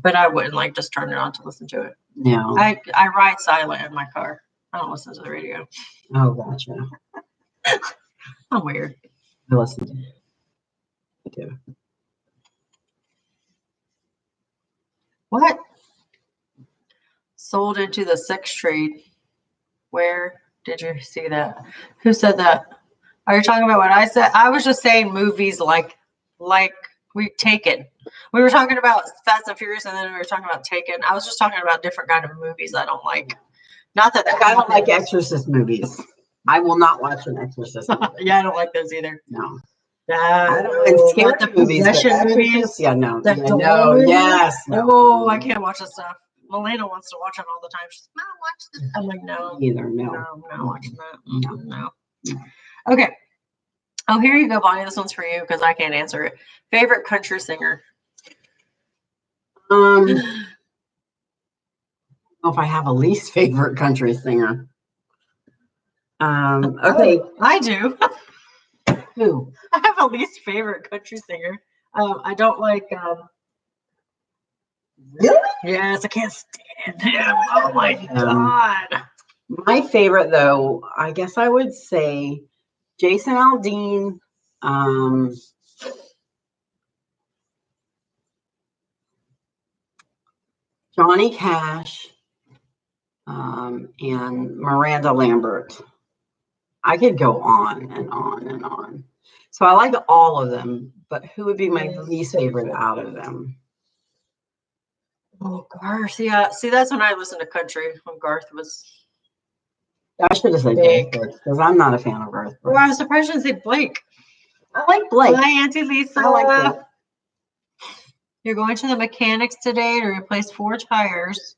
but I wouldn't like just turn it on to listen to it. Yeah. I ride silent in my car. I don't listen to the radio. Oh, gotcha. I'm weird. I listen to it. I do. What? Sold into the sex trade. Where did you see that? Who said that? Are you talking about what I said? I was just saying movies like we've Taken. We were talking about Fast and Furious, and then we were talking about Taken. I was just talking about different kind of movies I don't like. Not that I don't like Exorcist movies. I will not watch an Exorcist movie. Yeah, I don't like those either. No. I don't know. It's scary the movies, but possession Exorcist, movies. yeah, no. The Yeah, doll no, movies. yes. No. Oh, I can't watch this stuff. Melena wants to watch it all the time. She's like, Mom, watch this. I'm like, no. Either, no. No, I'm not watching that. No. No. Okay. Oh, here you go, Bonnie. This one's for you because I can't answer it. Favorite country singer? I don't know if I have a least favorite country singer. Okay. I do. Who? I have a least favorite country singer. I don't like. Really? Yes, I can't stand him. Oh my God. My favorite, though, I guess I would say Jason Aldean. Johnny Cash, and Miranda Lambert. I could go on and on and on. So I like all of them, but who would be my least favorite out of them? Oh, Garth. Yeah. See, that's when I listened to country when Garth was. I should have said Big. Garth because I'm not a fan of Garth. Well, I was surprised you didn't say Blake. I like Blake. Hi, Auntie Lisa. I like Blake. You're going to the mechanics today to replace 4 tires.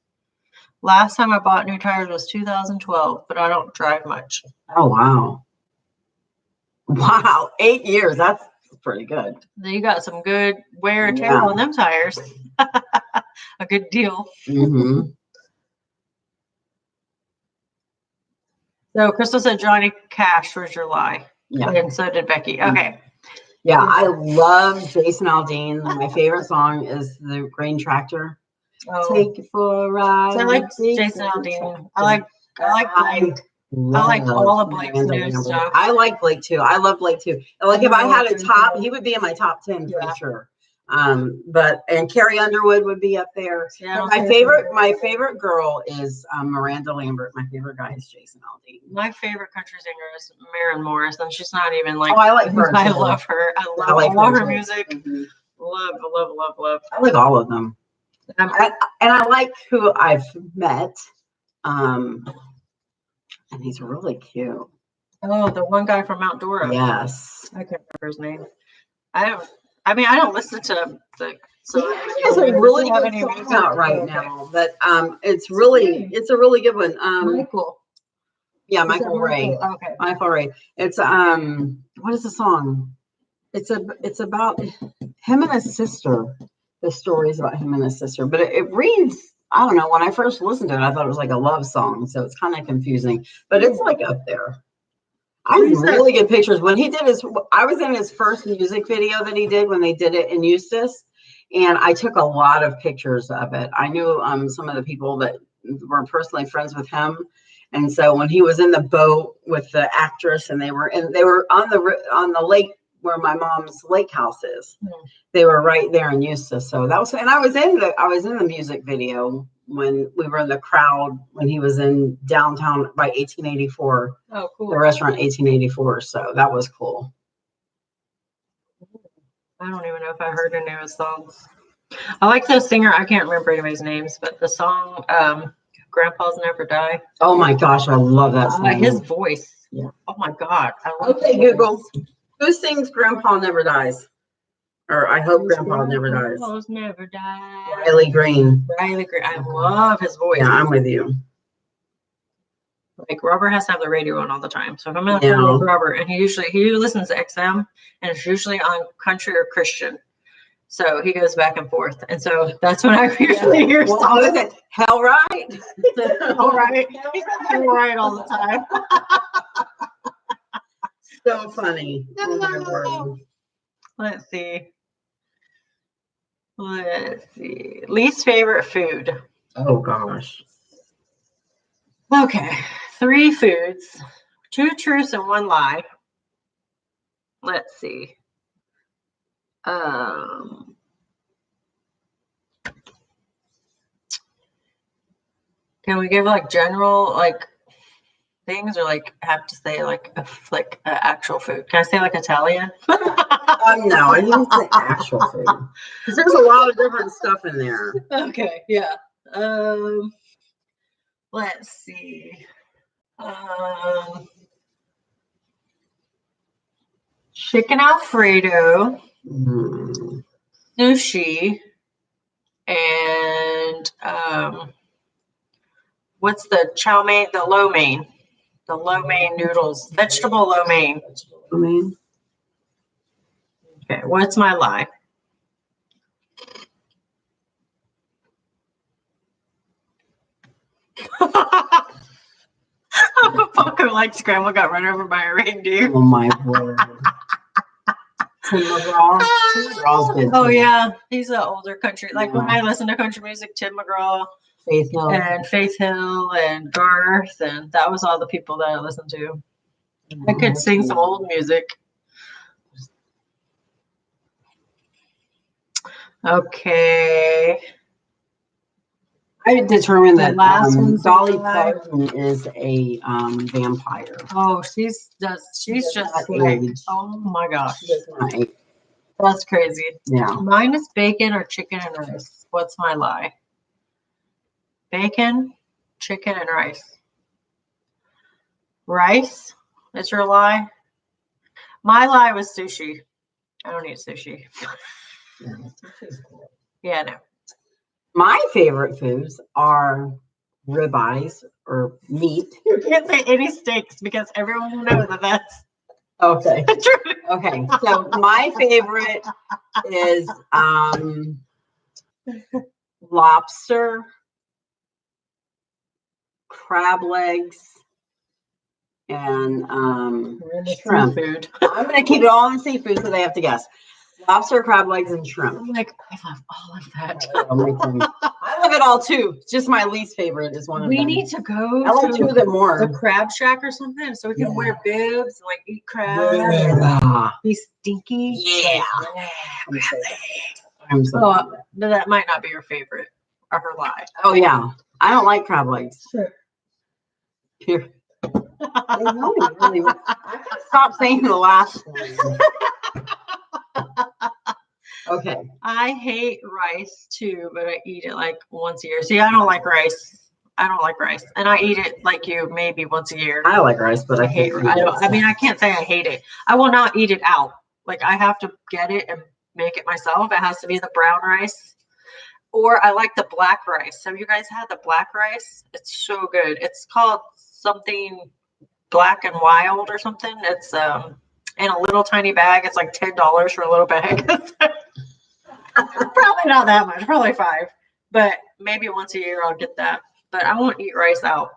Last time I bought new tires was 2012, but I don't drive much. Oh, wow. Wow. 8 years. That's pretty good. You got some good wear and tear on them tires. A good deal. Mm-hmm. So Crystal said Johnny Cash was your lie. Yeah. And so did Becky. Okay. Yeah, I love Jason Aldean. My favorite song is The Grain Tractor. Oh. Take you for a ride. So I like Jason Aldean. I like Blake. I like all of Blake's new stuff. I like Blake too. I love Blake too. Like if I had a top, he would be in my top 10 for sure. And Carrie Underwood would be up there. Yeah, my favorite girl is Miranda Lambert. My favorite guy is Jason Aldean. My favorite country singer is Maren Morris, and she's not even like. Oh, I like her. I love her. I love all her music. Mm-hmm. Love. I like all of them. And I like who I've met. And he's really cute. Oh, the one guy from Mount Dora. Yes. I can't remember his name. I don't listen to the. So he has a really good song out right now. But it's a really good one. Michael. Yeah, Michael Ray. Okay. Michael Ray. It's what is the song? It's about him and his sister. The stories about him and his sister, but it reads. I don't know. When I first listened to it, I thought it was like a love song, so it's kind of confusing. But it's like up there. I have really good pictures. When he did I was in his first music video that he did when they did it in Eustis, and I took a lot of pictures of it. I knew some of the people that were personally friends with him, and so when he was in the boat with the actress, and they were on the lake where my mom's lake house is. They were right there in Eustis. So that was, and I was in the music video when we were in the crowd when he was in downtown by 1884. Oh, cool. The restaurant 1884. So that was cool. I don't even know if I heard any of his songs. I like the singer. I can't remember anybody's names, but the song "Grandpa's Never Die." Oh my gosh, I love that song. His voice. Yeah. Oh my God. Okay, Google. Who sings "Grandpa Never Dies"? Or I hope Grandpa never dies. Grandpa's never die. Riley Green. Riley Green. I love his voice. Yeah, I'm with you. Like Robert has to have the radio on all the time. So if I'm in a car with Robert, and he listens to XM, and it's usually on country or Christian. So he goes back and forth, and so that's when I usually hear songs. Hell right. All right. He's hell right all the time. So funny. Oh my word. Let's see. Least favorite food. Oh gosh. Okay. 3 foods, 2 truths and 1 lie. Let's see. Can we give like general like things, or like have to say like actual food? Can I say like Italian? No, I didn't say actual food. Because there's a lot of different stuff in there. Okay, yeah. Let's see. Chicken Alfredo, sushi, and what's the chow mein? The lo mein. The lo mein noodles. Vegetable lo mein. Okay, what's my lie? Paco likes grandma got run over by a reindeer. Oh my word. Tim McGraw. Tim McGraw's good. Oh yeah, he's an older country. Like when I listen to country music, Tim McGraw, Faith Hill, and Garth, and that was all the people that I listened to. I could sing some old music. Okay. I determined that Dolly Parton is a vampire. Oh, she's just like, oh my gosh. She does not age. That's crazy. Yeah. Mine is bacon or chicken and rice. What's my lie? Bacon, chicken, and rice. Rice is your lie? My lie was sushi. I don't eat sushi. Yeah, no. My favorite foods are ribeyes or meat. You can't say any steaks because everyone will know that that's okay. true. Okay. So my favorite is lobster, crab legs, and shrimp. Food. I'm gonna keep it all in seafood so they have to guess. Lobster, crab legs, and shrimp. I'm like, I love all of that. I love it all too. It's just my least favorite is one of them. We need to go I like to two of them more. the crab shack or something so we can wear bibs and like eat crab Yeah. be stinky. Yeah. I'm so that might not be your favorite or her lie. Oh yeah. I don't like crab legs. Sure. Here. I gotta stop saying the last one. Okay. I hate rice too, but I eat it like once a year. See, I don't like rice. And I eat it like you maybe once a year. I like rice, but I hate it. I can't say I hate it. I will not eat it out. Like I have to get it and make it myself. It has to be the brown rice. Or I like the black rice. Have you guys had the black rice? It's so good. It's called something Black and Wild or something. It's in a little tiny bag. It's like $10 for a little bag. Probably not that much, probably $5. But maybe once a year I'll get that. But I won't eat rice out.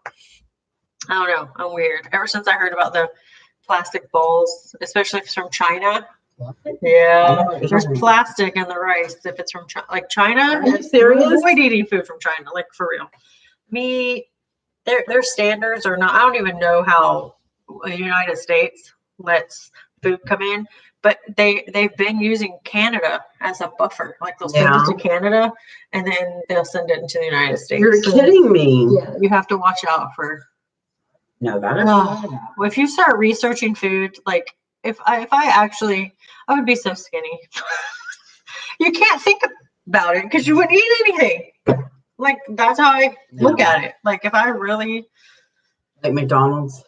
I don't know. I'm weird. Ever since I heard about the plastic bowls, especially if it's from China. Yeah, there's plastic in the rice if it's from China. Are you serious? Avoid eating food from China, like for real. Their standards are not. I don't even know how the United States lets food come in, but they've been using Canada as a buffer. Like they'll send it to Canada, and then they'll send it into the United States. You're kidding me. Yeah, you have to watch out for. No, that is. Well, if you start researching food, like if I would be so skinny. You can't think about it because you wouldn't eat anything. Like that's how I look at it. Like if I really like McDonald's.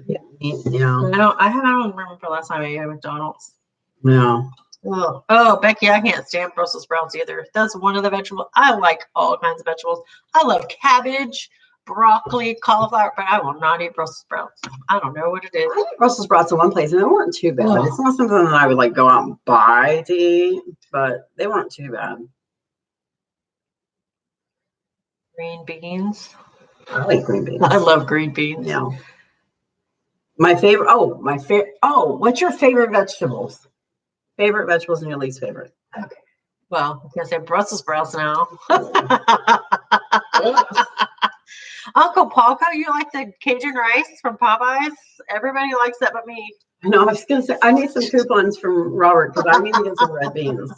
Yeah. I don't remember the last time I ate at McDonald's. No. Oh, Becky, I can't stand Brussels sprouts either. That's one of the vegetables. I like all kinds of vegetables. I love cabbage, broccoli, cauliflower, but I will not eat Brussels sprouts. I don't know what it is. I ate Brussels sprouts in one place and they weren't too bad. It's not something that I would like go out and buy to eat, but they weren't too bad. Green beans. I like green beans. I love green beans. Yeah. My favorite. What's your favorite vegetables? Favorite vegetables and your least favorite? Okay. Well, I can say Brussels sprouts now. Uncle Paco, you like the Cajun rice from Popeyes? Everybody likes that but me. No, I was going to say, I need some coupons from Robert because I need to get some red beans.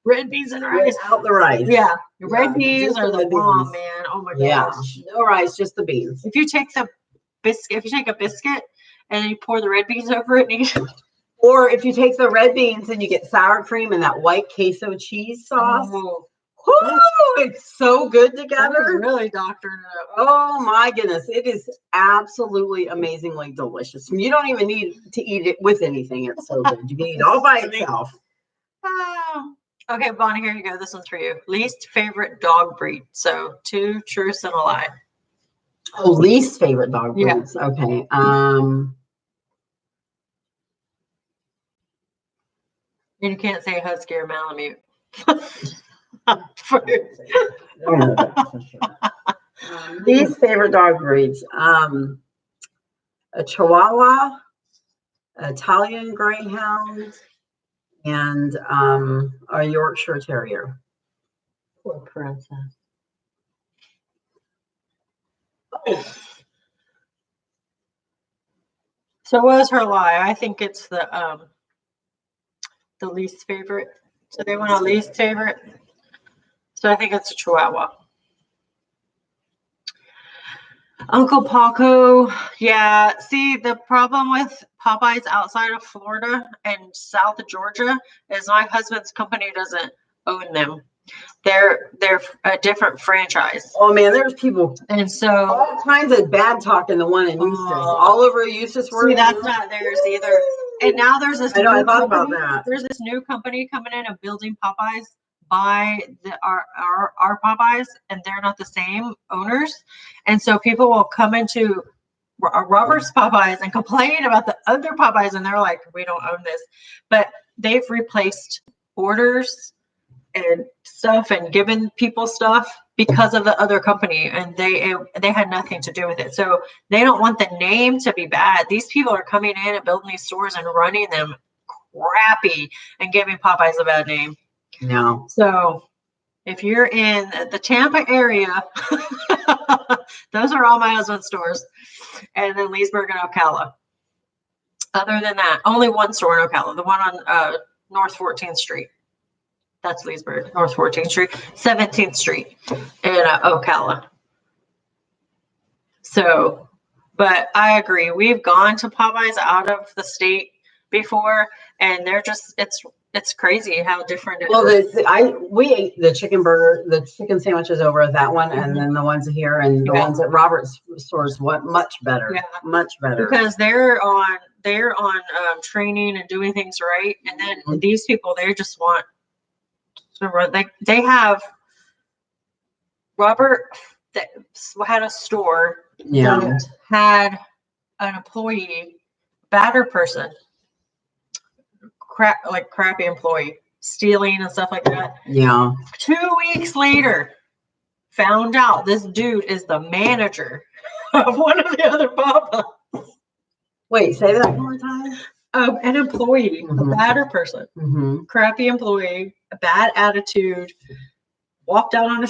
Red beans and rice. Without the rice. Yeah. The Yeah, red beans just are the the red bomb, beans. man. Oh my Yeah, gosh. no rice, just the beans. If you take the biscuit, if you take a biscuit and then you pour the red beans over it and eat it. Or if you take the red beans and you get sour cream and that white queso cheese sauce. Oh, Whoo, it's so good that is together. really doctoring it up. Oh my goodness. It is absolutely amazingly delicious. You don't even need to eat it with anything. It's so good. You can eat it all by itself. Oh. Okay, Bonnie, here you go. This one's for you. Least favorite dog breed. So 2 truths and a lie. Oh, least favorite dog Yeah. breeds. Okay. And you can't say husky or Malamute. Least favorite dog breeds. A Chihuahua, Italian Greyhound, and a Yorkshire Terrier. Poor princess. So what was her lie? I think it's the least favorite. So they want a least favorite. So I think it's a Chihuahua. Uncle Paco, yeah. See, the problem with Popeyes outside of Florida and south of Georgia is my husband's company doesn't own them. They're a different franchise. Oh man, there's people, and so all kinds of bad talk in the one in Eustis, all over Eustis. See, that's not theirs either. And now there's this. I know. I thought company, about that. There's this new company coming in and building Popeyes by our Popeyes, and they're not the same owners. And so people will come into Robert's Popeyes and complain about the other Popeyes, and they're like, "We don't own this," but they've replaced orders and stuff and given people stuff because of the other company, and they had nothing to do with it. So they don't want the name to be bad. These people are coming in and building these stores and running them crappy and giving Popeyes a bad name. No. So if you're in the Tampa area, those are all my husband's stores, and then Leesburg and Ocala. Other than that, only one store in Ocala, the one on North 14th Street. That's Leesburg, North 14th Street, 17th Street in Ocala. So, but I agree. We've gone to Popeyes out of the state before, and they're just, it's crazy how different it is. We ate the chicken burger, the chicken sandwiches over at that one, and then the ones here and the ones at Robert's stores, much better, much better. Because they're on training and doing things right, and then these people, they just want to run. They have Robert that had a store that had an employee, batter person, crappy employee, stealing and stuff like that. Yeah. 2 weeks later, found out this dude is the manager of one of the other Popeyes. Wait, say that one more time. An employee, a batter person, crappy employee, a bad attitude, walked out on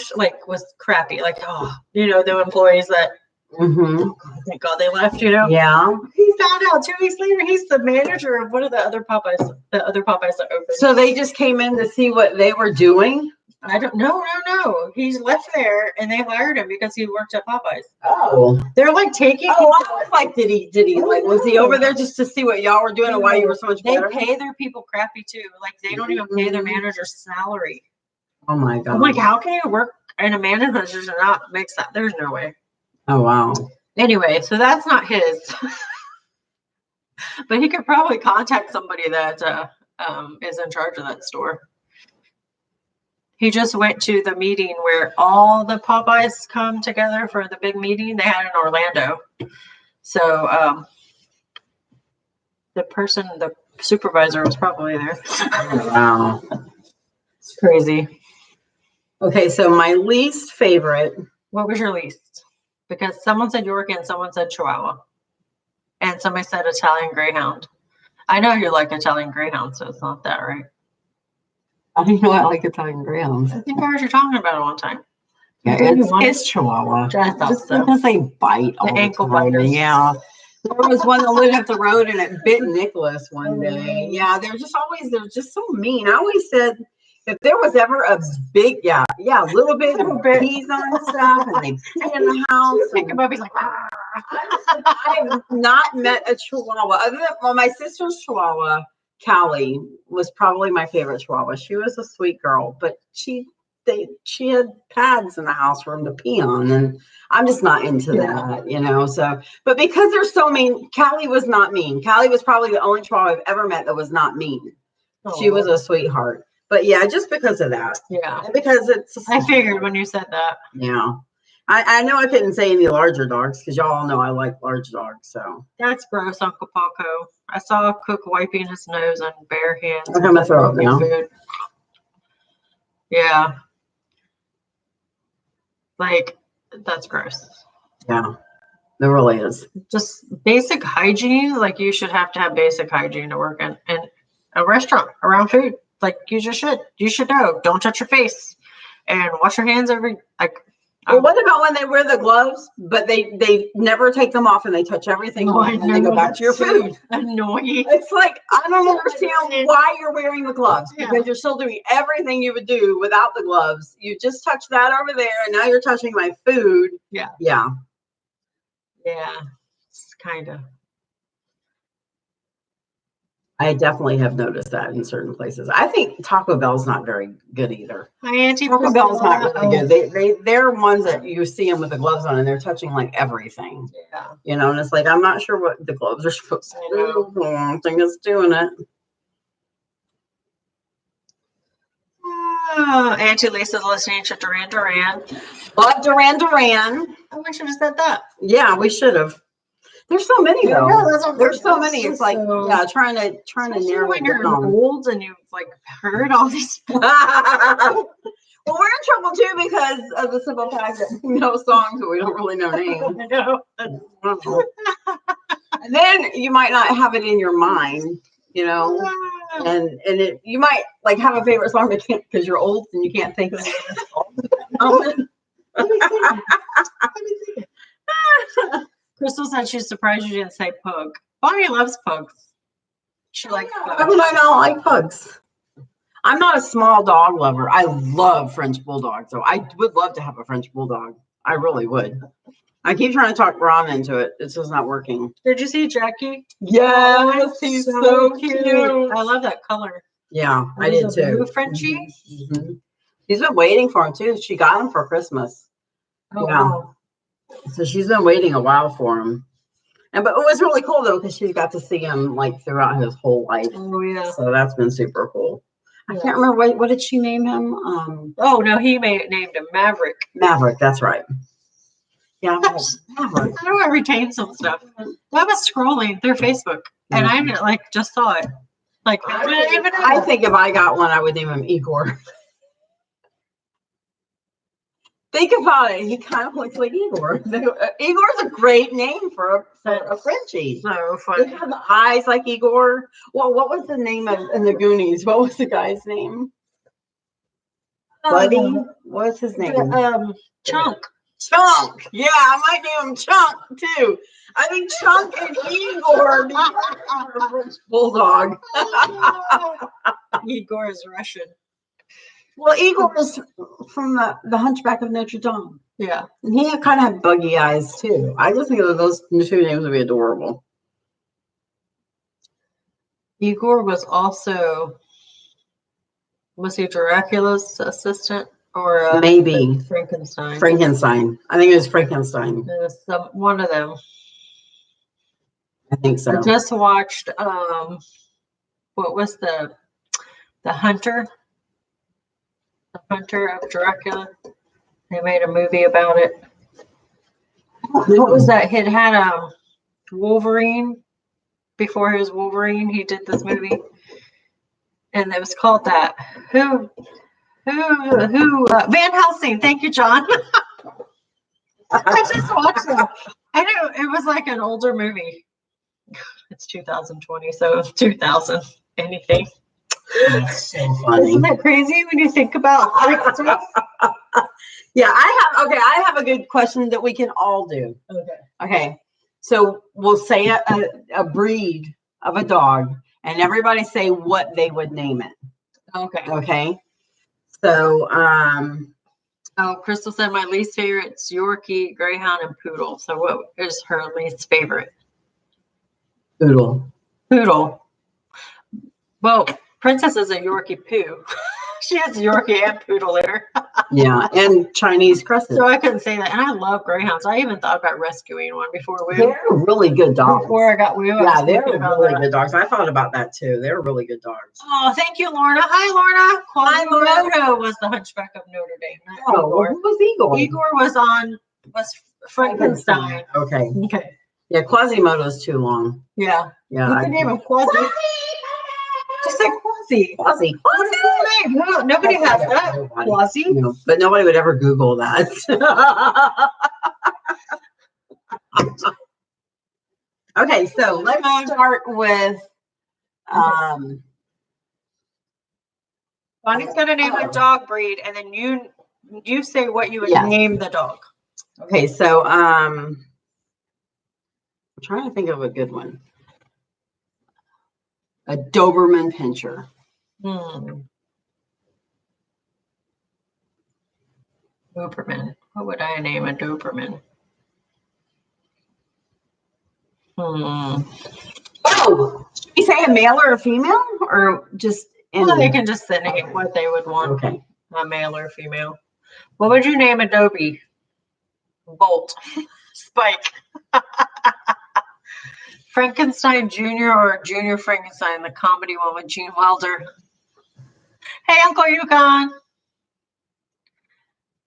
was crappy. The employees that, oh God, thank God they left, Yeah. He found out 2 weeks later he's the manager of one of the other Popeyes that opened. So they just came in to see what they were doing? I don't know. No. He's left there and they hired him because he worked at Popeyes. Oh. They're taking. Oh, I was like, did he was he over there just to see what y'all were doing and why you were so much better? They pay their people crappy too. They don't even pay their manager's salary. Oh my God. I'm like, how can you work in a manager and not make that? There's no way. Oh wow. Anyway, so that's not his. But he could probably contact somebody that is in charge of that store. He just went to the meeting where all the Popeyes come together for the big meeting they had in Orlando. So the supervisor was probably there. Wow. It's crazy. Okay, so my least favorite. What was your least? Because someone said Yorkie and someone said Chihuahua. And somebody said Italian Greyhound. I know you like Italian Greyhound, so it's not that, right? I didn't know I like Italian Greyhounds. I think I heard you talking about it one time. Yeah, it's Chihuahua. Just so. Because they bite all the ankle time. biters. Yeah. There was one that lived up the road and it bit Nicholas one day. Yeah, they're just so mean. I always said, if there was ever a big, little bit of peas on stuff, and they pee in the house. Pick him up, he's like, I have not met a Chihuahua other than my sister's Chihuahua. Callie was probably my favorite Chihuahua. She was a sweet girl, but she had pads in the house for him to pee on, and I'm just not into that, So, but because they're so mean, Callie was not mean. Callie was probably the only Chihuahua I've ever met that was not mean. Oh. She was a sweetheart. But yeah, just because of that. Yeah. And because I figured when you said that. Yeah. I know I couldn't say any larger dogs because y'all all know I like large dogs. So that's gross, Uncle Paco. I saw Cook wiping his nose on bare hands. I'm gonna throw up now. Food. Yeah. Like, that's gross. Yeah. It really is. Just basic hygiene. Like, you should have to have basic hygiene to work in a restaurant around food. Like, you just should. You should know. Don't touch your face and wash your hands every, like. Well, what about when they wear the gloves, but they never take them off and they touch everything and then they go back to your food? Annoying. It's like, I don't understand why you're wearing the gloves because you're still doing everything you would do without the gloves. You just touched that over there and now you're touching my food. Yeah. Yeah. Yeah. It's kind of. I definitely have noticed that in certain places. I think Taco Bell's not very good either. Hi, Auntie. Taco Bell's not really good. They're ones that you see them with the gloves on and they're touching like everything. Yeah. And it's like, I'm not sure what the gloves are supposed to do. I don't think it's doing it. Auntie Lisa's listening to Duran Duran. Love Duran Duran. Oh, we should have said that. Yeah, we should have. There's so many though. There's so many. It's like trying to narrow it down. Old and you've like heard all these. Well, we're in trouble too because of the simple fact that we know songs but we don't really know names. I know. And then you might not have it in your mind, and you might like have a favorite song but can't because you're old and you can't think of it. Crystal said she's surprised you didn't say pug. Bonnie loves pugs. She likes pugs. I mean, I don't like pugs. I'm not a small dog lover. I love French bulldogs, so I would love to have a French bulldog. I really would. I keep trying to talk Ron into it. It's just not working. Did you see Jackie? Yes, he's so cute. I love that color. Yeah, I did too. Blue Frenchie. Mm-hmm. She's been waiting for him too. She got him for Christmas. Oh, yeah. Wow. So she's been waiting a while for him. But it was really cool though because she got to see him like throughout his whole life. Oh yeah. So that's been super cool. I can't remember what did she name him? Oh no, he named him Maverick. Maverick, that's right. Yeah, Maverick. How do I retain some stuff? I was scrolling through Facebook and I just saw it. Like I think if I got one, I would name him Igor. Think about it. He kind of looks like Igor. Igor's a great name for a Frenchie. So funny. He has the eyes like Igor. Well, what was the name in the Goonies? What was the guy's name? Buddy? What's his name? Chunk. Chunk. Yeah, I might name him Chunk too. I think Chunk and Igor be a French bulldog. Igor is Russian. Well, Igor is from the Hunchback of Notre Dame. Yeah. And he kind of had buggy eyes, too. I just think that those two names would be adorable. Igor was he Dracula's assistant? Or maybe. Frankenstein. Frankenstein. I think it was Frankenstein. One of them. I think so. I just watched, what was the Hunter? The Hunter of Dracula. They made a movie about it. What was that? It had Wolverine. Before he was Wolverine, he did this movie, and it was called that. Who? Van Helsing. Thank you, John. I just watched it. I know it was like an older movie. It's 2020, so it's 2000 anything. That's so funny. Isn't that crazy when you think about Yeah, I have a good question that we can all do. Okay. So we'll say a breed of a dog and everybody say what they would name it. Okay. Okay. So, Oh, Crystal said my least favorite's Yorkie, Greyhound, and Poodle. So what is her least favorite? Poodle. Poodle. Well, Princess is a Yorkie poo. She has Yorkie and Poodle in her. Yeah, and Chinese crescent. So I couldn't say that. And I love Greyhounds. I even thought about rescuing one before They're really good dogs. Before I got Yeah, they're really good dogs. I thought about that too. They're really good dogs. Oh, thank you, Lorna. Hi, Lorna. Quasimodo was the Hunchback of Notre Dame. Not Igor. Who was Igor? Igor was Frankenstein. Okay. Okay. Yeah, Quasimodo's too long. Yeah. Yeah. You can name him Quasi. Just like Quasi. Quasi. What is his name? No, nobody has that. Quasi. No, but nobody would ever Google that. Okay, so let's start with Bonnie's gonna name a dog breed, and then you say what you would name the dog. Okay, so I'm trying to think of a good one. A Doberman Pinscher. Doberman. What would I name a Doberman? Oh, should we say a male or a female, or just any? Well, they can just name what they would want. Okay. A male or female. What would you name Adobe? Bolt. Spike. Frankenstein Jr. or Junior Frankenstein, the comedy one with Gene Wilder. Hey, Uncle Yukon.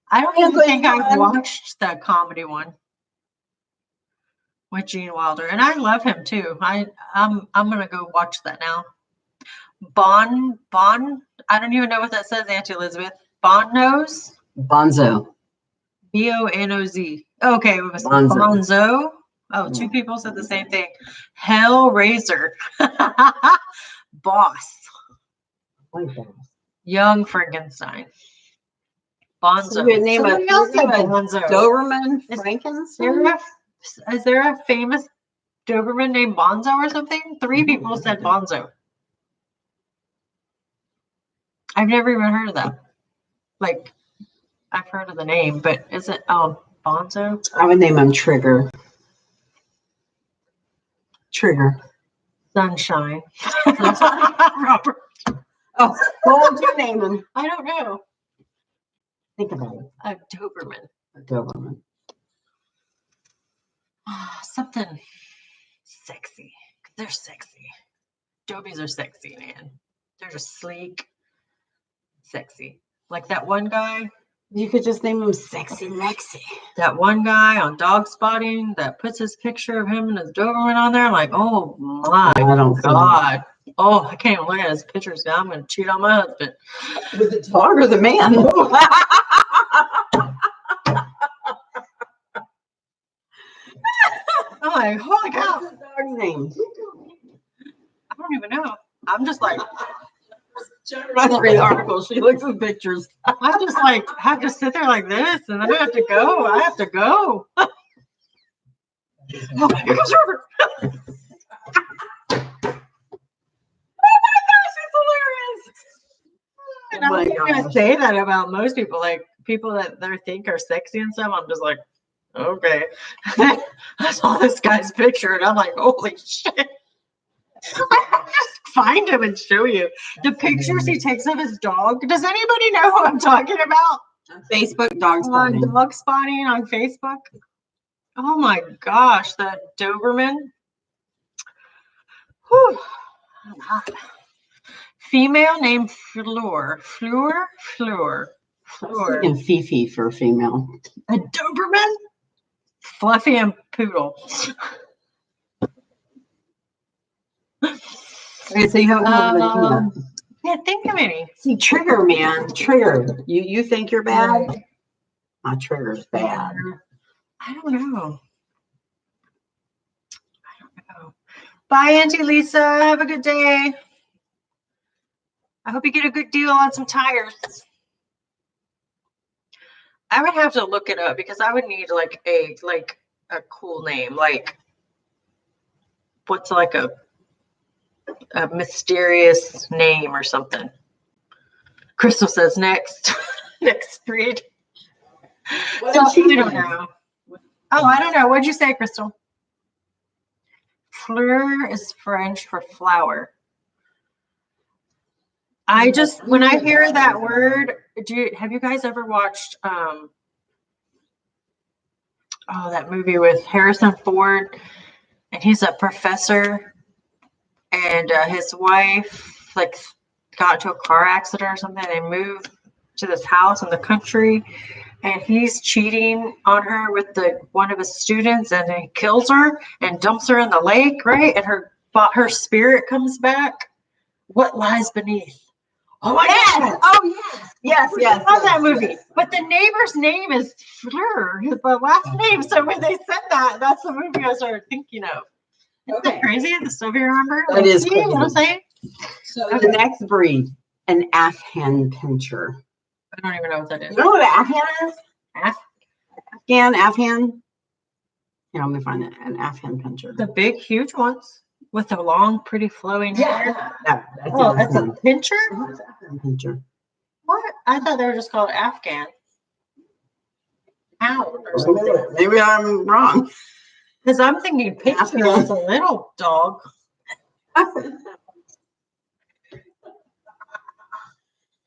I don't even think I've watched the comedy one with Gene Wilder, and I love him too. I'm gonna go watch that now. Bon. I don't even know what that says, Auntie Elizabeth. Bonnoz. Bonzo. Bonoz. Okay, it was Bonzo. Bonzo. Oh, two people said the same thing. Hellraiser. Boss. Young Frankenstein. Bonzo. So you name a Bonzo. Doberman Frankenstein? Is there a famous Doberman named Bonzo or something? 3 people said Bonzo. I've never even heard of that. Like, I've heard of the name, but is it Bonzo? I would name him Trigger. Trigger. Sunshine. Robert. Oh, what would you name him? I don't know. Think about it. A Doberman. A Doberman. Something sexy. They're sexy. Dobies are sexy, man. They're just sleek, sexy. Like that one guy. You could just name him Sexy Lexi. That one guy on Dog Spotting that puts his picture of him and his Doberman on there. I'm like, oh my God. Oh, I can't even look at his pictures now. I'm going to cheat on my husband. With the dog or the man? I'm like, holy cow. What's the dog's name? I don't even know. I'm just like, I read the article. She looks at pictures. I just like have to sit there like this, and then I have to go. I have to go. Oh, here goes Robert. Oh my gosh, it's hilarious. And I don't think I say that about most people, like people that they think are sexy and stuff. I'm just like, okay. I saw this guy's picture, and I'm like, holy shit. I have to find him and show you the pictures he takes of his dog. Does anybody know who I'm talking about? Facebook Dog Spotting. Dog Spotting on Facebook. Oh my gosh, the Doberman. Whew. I'm hot. Female named Fleur. Fleur. And Fifi for female. A Doberman. Fluffy and Poodle. Okay, so you have can't think of any. See, Trigger, man. Trigger. You think you're bad? My Trigger's bad. I don't know. Bye, Auntie Lisa. Have a good day. I hope you get a good deal on some tires. I would have to look it up because I would need like a cool name. Like what's like a mysterious name or something. Crystal says next. Next breed. What So did she we don't say? know. Oh, I don't know. What'd you say, Crystal? Fleur is French for flower. I just, when I hear that word, have you guys ever watched that movie with Harrison Ford? And he's a professor, and his wife like got into a car accident or something. They moved to this house in the country, and he's cheating on her with one of his students, and he kills her and dumps her in the lake, right? And her spirit comes back. What lies beneath? Oh my God! Oh yes. I love that movie. But the neighbor's name is Fleur, the last name. So when they said that, that's the movie I started thinking of. Isn't that crazy? The stuff you remember? That is See crazy. what I'm saying? So the next breed, an Afghan pincher. I don't even know what that is. You know what an Afghan is? Afghan. Here, let me find it. An Afghan pincher. The big, huge ones with the long, pretty flowing hair. That's a pincher? That's an Afghan pincher. What? I thought they were just called Afghan. Hound or something. Maybe I'm wrong. Because I'm thinking pincher is a little dog.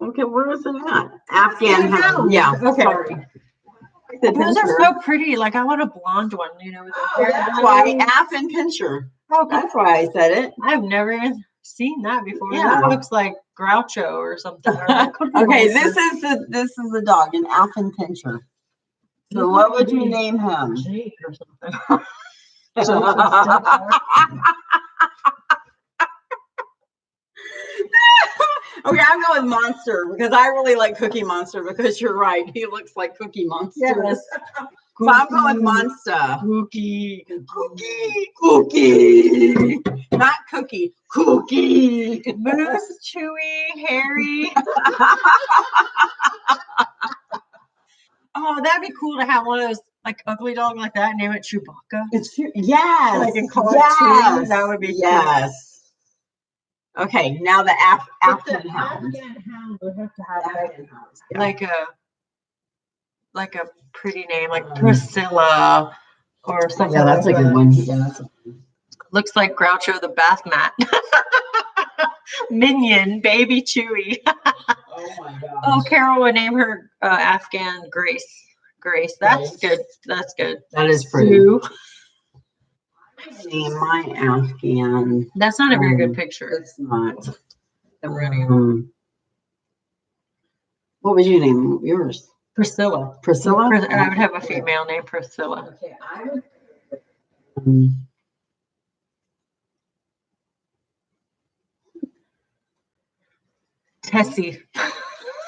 Okay, where is it at? Afghan hound. Yeah. Okay. Sorry. Those are so pretty. Like, I want a blonde one, with the hair. That's why Afghan pincher. Okay. That's why I said it. I've never even seen that before. Yeah. That looks like Groucho or something. Okay, this is the dog, an Afghan pincher. So what would you name him? Jake or something. Okay, I'm going Monster because I really like Cookie Monster because you're right. He looks like Cookie Monster. Yes. So I'm going Monster. Cookie. Not Cookie. Cookie. Moose, chewy, hairy. Oh, that'd be cool to have one of those like ugly dog like that. Name it Chewbacca. Yes. Like in cartoons. That would be cool. Okay, now the Afghan hound. Afghan hound would have to have like a pretty name, like Priscilla or something. Yeah, that's like a good one. Yeah, looks like Groucho the bath mat. Minion, baby Chewy. Oh my gosh. Oh, Carol would name her Afghan Grace. Grace, that's good. That's good. That is pretty. Sue. Name my Afghan. That's not a very good picture. It's not. What would you name yours? Priscilla. Priscilla? I would have a female named Priscilla. Okay, I would. Tessie. I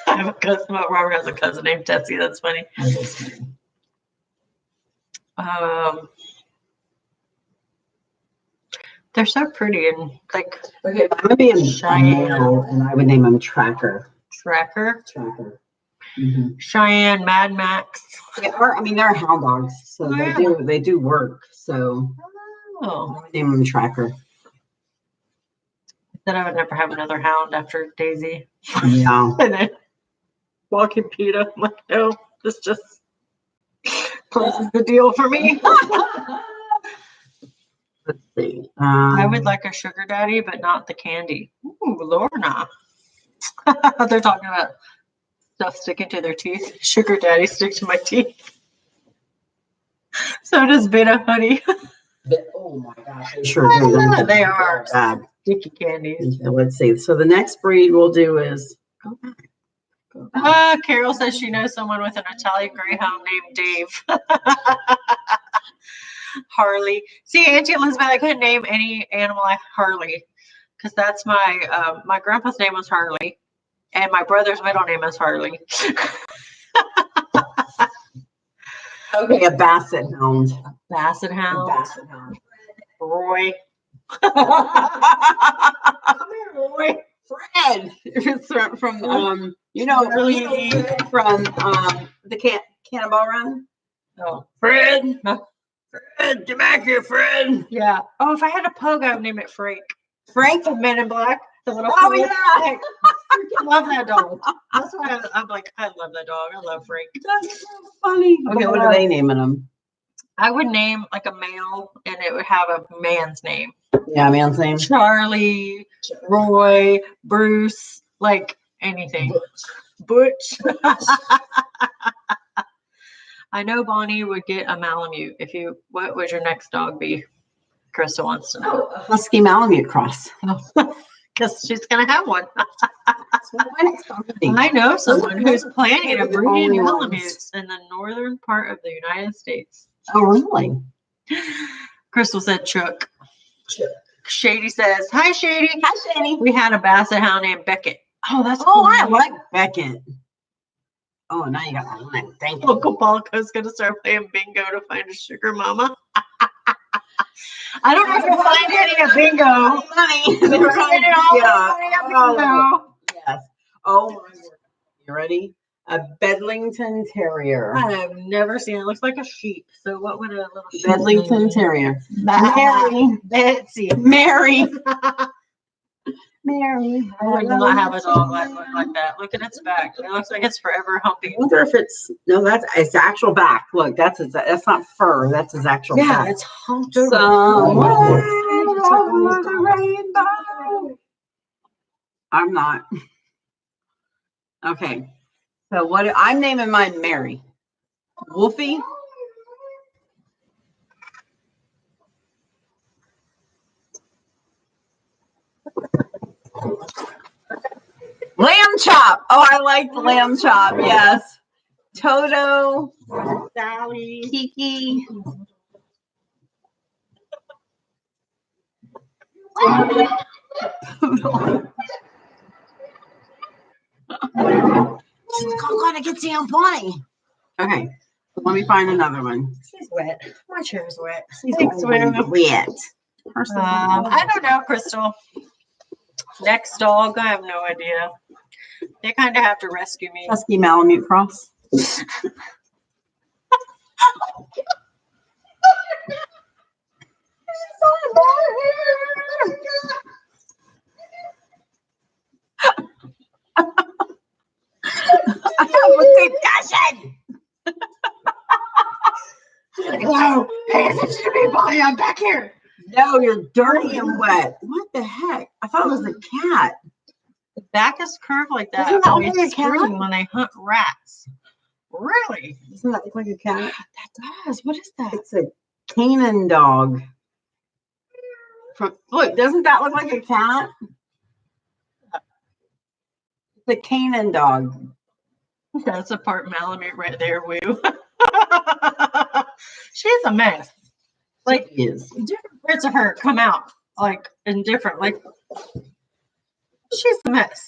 have a cousin. Robert has a cousin named Tessie. That's funny. They're so pretty and like. Okay, I'm gonna be a male, and I would name him Tracker. Tracker. Mm-hmm. Cheyenne, Mad Max. They're hound dogs, so they do work. So I would name him Tracker. Then I would never have another hound after Daisy. Yeah. And then walking PETA. I'm like, no, this just closes the deal for me. Let's see. I would like a sugar daddy, but not the candy. Ooh, Lorna. They're talking about stuff sticking to their teeth. Sugar daddy stick to my teeth. So does Bit of Honey. Oh my gosh. Sure. They are sticky candies. Okay, let's see. So the next breed we'll do is go back. Carol says she knows someone with an Italian Greyhound named Dave. Harley. See, Auntie Elizabeth, I couldn't name any animal like Harley because that's my grandpa's name was Harley, and my brother's middle name is Harley. Okay, a Basset Hound. Basset Hound. Roy. Come here, Roy. Fred. It's from from the Cannonball Run. Oh, Fred. Fred, get back here, Fred. yeah. Oh, if I had a pug, I would name it Frank. Frank The Men in Black. The little. Oh yeah. I love that dog. That's why I'm like, I love that dog. I love Frank. That's so funny. Okay, what are they naming them? I would name like a male, and it would have a man's name. Yeah, man's name. Charlie, Roy, Bruce, like anything. Butch. I know Bonnie would get a Malamute. What would your next dog be? Krista wants to know. Oh, a Husky Malamute cross. Because she's gonna have one. That's what my next dog would be. I know someone who's planning to breed Only Malamutes in the northern part of the United States. Oh, really? Crystal said Chuck. Shady says, hi, Shady. Hi, Shady. We had a basset hound named Beckett. Oh, that's cool. I like Beckett. Oh, now you got my line. Thank you. Uncle Balco's going to start playing bingo to find a sugar mama. I don't know if you'll find any at bingo. Money. We're spending all the money at bingo. Yes. Oh, my word. You ready? A Bedlington Terrier. I have never seen it. It looks like a sheep. So what would a little sheep Bedlington Terrier. Mary. Betsy. Mary. Mary. I would not have a dog look like that. Look at its back. It looks like it's forever humping. I wonder if that's its actual back. Look, that's not fur. That's his actual back. It's humped Somewhere over. over the rainbow. I'm not. Okay. So I'm naming mine Mary. Wolfie. Lamb chop. Oh, I like the lamb chop. Yes. Toto. Sally. Kiki. Gonna get damn funny. Okay. Let me find another one. She's wet. My chair's wet. She's wet. Wet. I don't know, Crystal. Next dog, I have no idea. They kind of have to rescue me. Husky Malamute cross. I have a concussion. Whoa, pay attention to me, Bonnie. I'm back here. No, you're dirty and wet. What the heck? I thought it was a cat. The back is curved like that. Doesn't that when look they like a cat? scream when they hunt rats. Really? Doesn't that look like a cat? That does. What is that? It's a Canaan dog. Look, doesn't that look like a cat? It's a Canaan dog. That's a part Malamute right there, Woo. She's a mess. Like, She is. different parts of her come out, like, in different, like, she's a mess.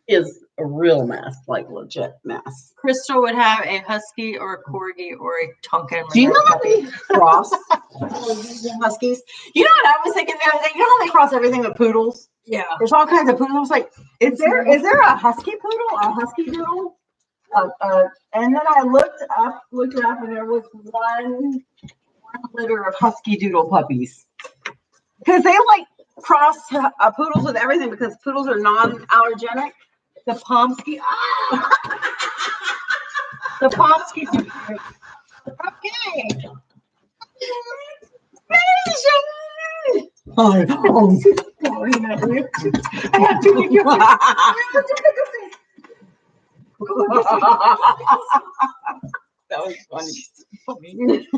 Is a real mess, like legit mess. Crystal would have a husky or a corgi or a Tonkin. Do you know how they cross huskies? You know what I was thinking the other day? You know how they cross everything with poodles? Yeah. There's all kinds of poodles. Like, is there a husky poodle, a husky doodle? And then I looked it up, and there was one litter of husky doodle puppies. Because they like cross poodles with everything because poodles are non-allergenic. The Pomsky. The Pomsky. Okay. Oh, I have to give you that was funny.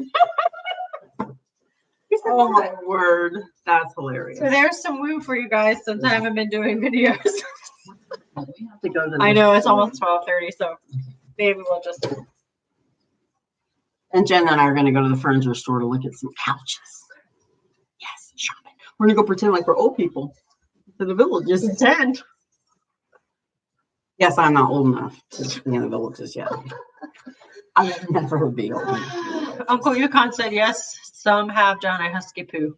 Oh my word, that's hilarious. So there's some woo for you guys since I haven't been doing videos. We have to go to I know it's almost 12:30, so maybe we'll just. And Jen and I are going to go to the furniture store to look at some couches. Yes, shopping. We're going to go pretend like we're old people to the villages. Pretend. Yes, I'm not old enough to be in the villages yet. I will never be old enough. Uncle Yukon said yes. Some have done a husky poo.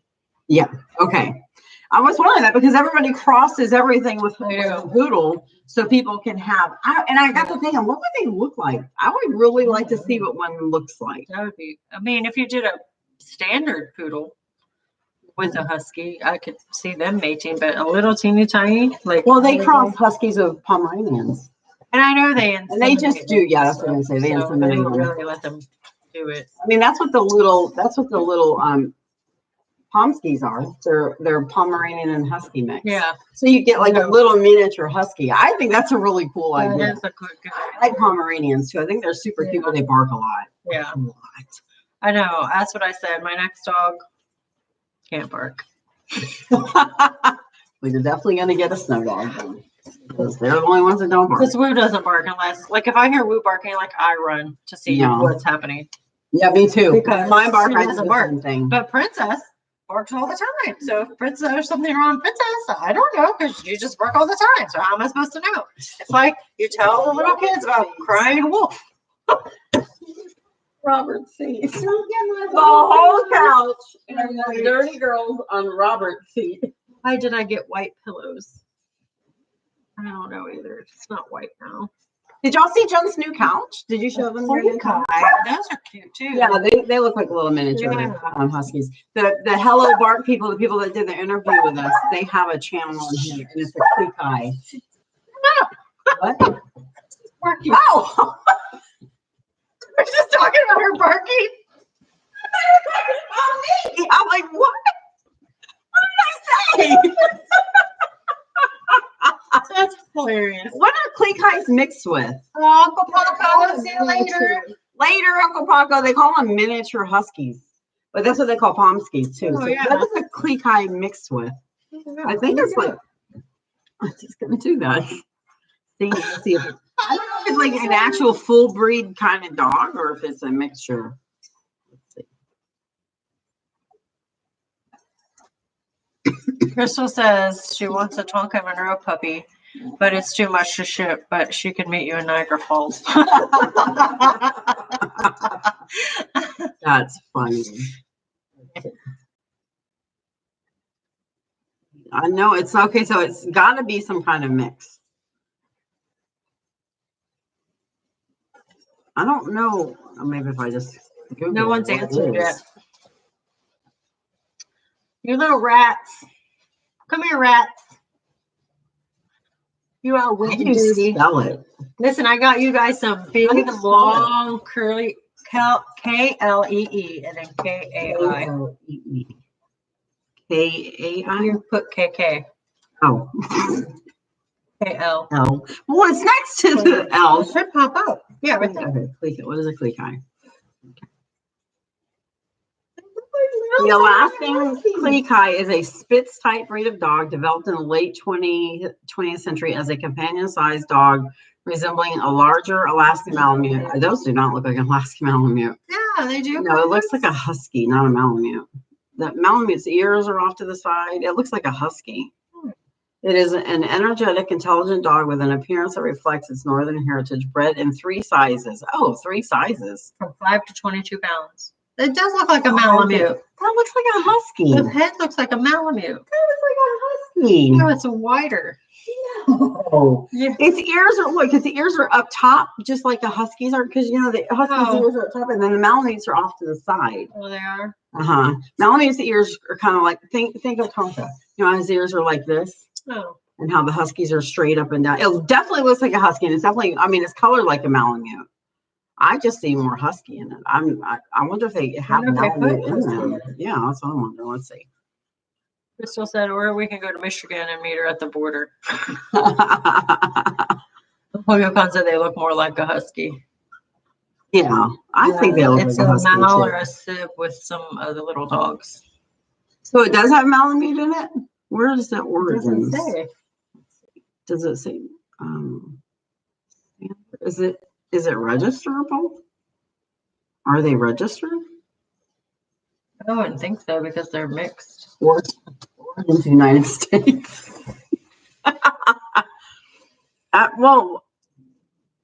Yeah. Okay. I was wondering that because everybody crosses everything with a poodle, so people can have. And I got to thinking, what would they look like? I would really like to see what one looks like. That would be. I mean, if you did a standard poodle, with a husky. I could see them mating, but a little teeny tiny, like. Well, they cross huskies with Pomeranians. And I know they And they just do, yeah, that's what I'm saying. They they inseminate don't them. really let them do it. I mean, that's what the little Pomskis are. They're Pomeranian and Husky mix. Yeah. So you get like a little miniature Husky. I think that's a really cool That idea. is a good I like Pomeranians too. I think they're super cute, but they bark a lot. Yeah. A lot. I know. That's what I said. My next dog can't bark. Well, you're definitely gonna get a snow dog then, because they're the only ones that don't bark. Because Woo doesn't bark unless, like, if I hear Woo barking, like, I run to see what's happening. Yeah, me too. Because my bark, she I do doesn't the bark. same thing. But Princess barks all the time. So if Princess, there's something wrong, Princess, I don't know, because you just bark all the time. So how am I supposed to know? It's like you tell the little kids about crying wolf. Robert's seat. The whole couch and the dirty girls on Robert's seat. Why did I get white pillows? I don't know either. It's not white now. Did y'all see Jen's new couch? Did you show them your new couch? Those are cute too. Yeah, they look like little miniature huskies. The Hello Bark people, the people that did the interview with us, they have a channel on here, and it's a Creek Eye. No. What? Barking. Oh! We're just talking about her barking. I'm like, what? What did I say? That's hilarious. What are Creek Eyes mixed with? Uncle Paco, see you later. Later, Uncle Paco. They call them miniature huskies, but that's what they call Pomskis too. Oh, So yeah. what is a Creek Eye mixed with? I think it's like, I'm just gonna do that. See if it's, I don't know if it's like an actual full breed kind of dog or if it's a mixture. Let's see. Crystal says she wants a Tonka Monroe puppy, but it's too much to ship, but she can meet you in Niagara Falls. That's funny. I know it's okay, so it's got to be some kind of mix. I don't know. Maybe if I just Google No one's what it answered is. yet. You little rats. Come here, rats. You are How with do you duty. spell it? Listen, I got you guys some big, How do you spell long, curly, K-L-E-E, and then K-A-I. K-L-E-E. K-A-I? You put K-K. Oh. K-L. L. Well, it's next to the L. It should pop up. Yeah, right there. Okay, click it. What is a Creek Eye? The Alaskan Creek Eye is a Spitz type breed of dog developed in the late 20th century as a companion-sized dog resembling a larger Alaskan Malamute. Those do not look like an Alaskan Malamute. Yeah, they do. No, it looks like a husky, not a Malamute. The Malamute's ears are off to the side. It looks like a husky. It is an energetic, intelligent dog with an appearance that reflects its northern heritage, bred in 3 sizes. Oh, 3 sizes. From 5 to 22 pounds. It does look like a Malamute. That looks like a husky. The head looks like a Malamute. That looks like a husky. No, it's wider. Oh, Yeah. its ears are look. Its ears are up top, just like the huskies are, because you know the huskies' ears are up top, and then the Malamutes are off to the side. Oh, they are. Malamutes' ears are kind of like think of Tonka. You know, his ears are like this. Oh. And how the huskies are straight up and down. It definitely looks like a husky, and it's definitely. I mean, it's colored like a Malamute. I just see more husky in it. I wonder if they have Malamute in them. Yeah, that's what I'm wondering. Let's see. Crystal said, or we can go to Michigan and meet her at the border. Hoyokan said they look more like a husky. Yeah, I think they look it's like a husky. It's a Mal too. or a Sib with some of the little dogs. So it does have Malamute in it? Where does that origins? Does it say? Does it say? Is it registerable? Are they registered? I wouldn't think so because they're mixed. Or in the United States? Well,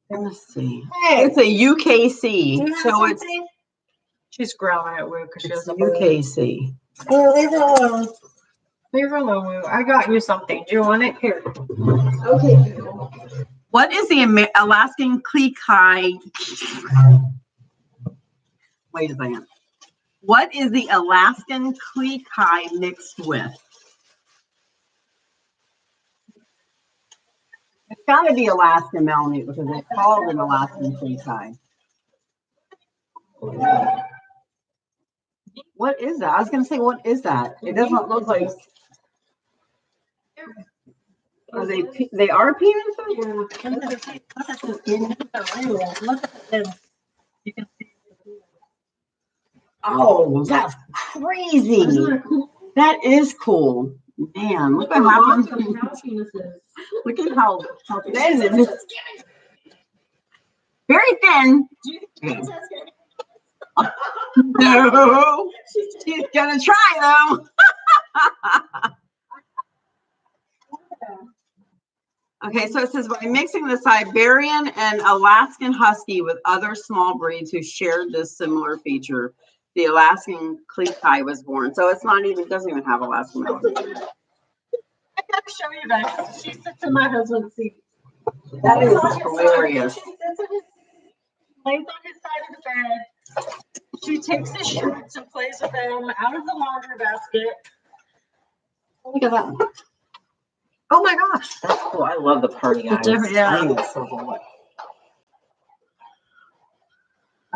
let's see. Hey, It's a UKC. So it's she's growling at Woo because she has a UKC. Oh, leave her alone. Leave her alone, Woo. I got you something. Do you want it? Here. Okay. What is the Alaskan Creek Eye? Wait a second. What is the Alaskan Klee Kai mixed with? It's got to be Alaskan Malamute because it's called an Alaskan Klee Kai. What is that? I was going to say, what is that? It doesn't look like. Are they are peanuts? Oh, that's crazy. That is cool. Man, look what happens. Look at how thin it is. Very thin. No, she's gonna try though. Okay, so it says by mixing the Siberian and Alaskan Husky with other small breeds who shared this similar feature, the Alaskan Klee Kai was born. So it's not even, doesn't even have Alaskan. I gotta show you guys. She sits in my husband's seat. That is hilarious. She lays on his side of the bed. She takes his shirts and plays with them out of the laundry basket. Look at that. Oh my gosh. That's cool. I love the party eyes. Yeah. I think it's so cool.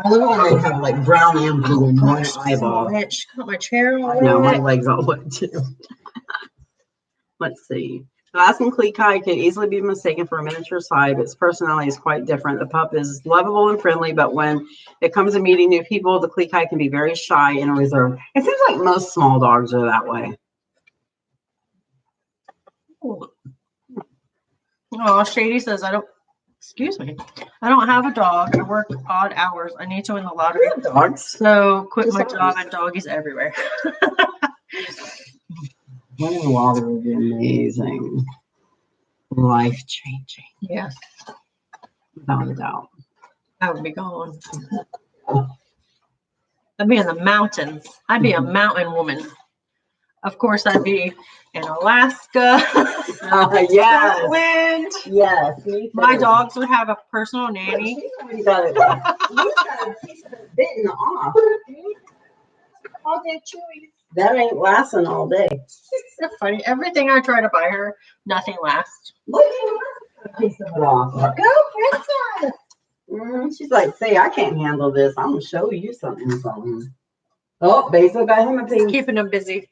I love when they have like brown and blue in one eyeball. She got my chair all I know, my wet. legs all wet too. Let's see. Alaskan Klee Kai can easily be mistaken for a miniature side, but its personality is quite different. The pup is lovable and friendly, but when it comes to meeting new people, the Klee Kai can be very shy and reserved. It seems like most small dogs are that way. Oh, Shady says, excuse me, I don't have a dog. I work odd hours. I need to win the lottery. Dogs. So quit my job and doggies everywhere. Winning the lottery would be amazing. Life changing. Yes. Without a doubt. I would be gone. I'd be in the mountains. I'd be a mountain woman. Of course, I'd be in Alaska. Yes. Scotland. Yes. My dogs would have a personal nanny. She's already got it. You got a piece of it bitten off. All day chewy. That ain't lasting all day. It's so funny. Everything I try to buy her, nothing lasts. Look at a piece of it off. Go, princess. She's like, say, I can't handle this. I'm gonna show you something. Oh, Basil got him a piece. Keeping them busy.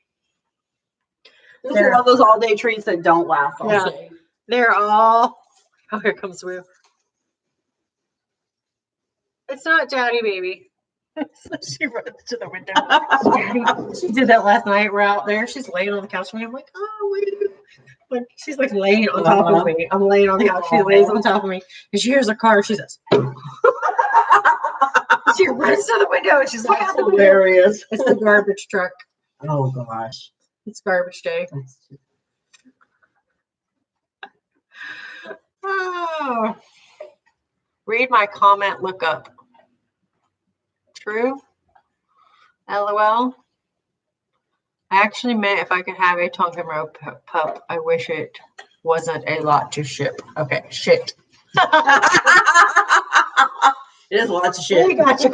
They're all those all-day treats that don't last all day. They're all. Oh, here comes Will. It's not Daddy, baby. She runs to the window. She did that last night. We're out there. She's laying on the couch with me. I'm like, oh, wait. Like she's like laying on top of me. I'm laying on the couch. She lays on top of me, and she hears a car. She says, she runs to the window, and she's like, That's hilarious. It's the garbage truck. Oh gosh, it's garbage day. Oh, read my comment. Look up. True. LOL. I actually meant if I could have a Tonkin Row pup. I wish it wasn't a lot to ship. Okay, shit. It is lots of shit. We got you.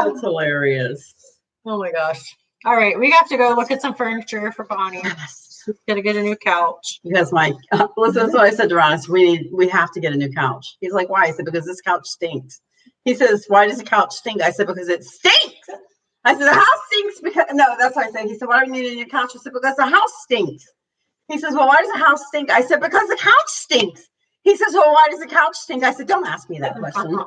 That's hilarious. Oh my gosh. All right, we got to go look at some furniture for Bonnie. She's gonna get a new couch. Because listen, that's what I said to Ron. We have to get a new couch. He's like, why? I said, because this couch stinks. He says, why does the couch stink? I said, because it stinks. I said, the house stinks because no, that's what I said. He said, why do you need a new couch? I said, because the house stinks. He says, well, why does the house stink? I said, because the couch stinks. He says, well, why does the couch stink? I said, don't ask me that question.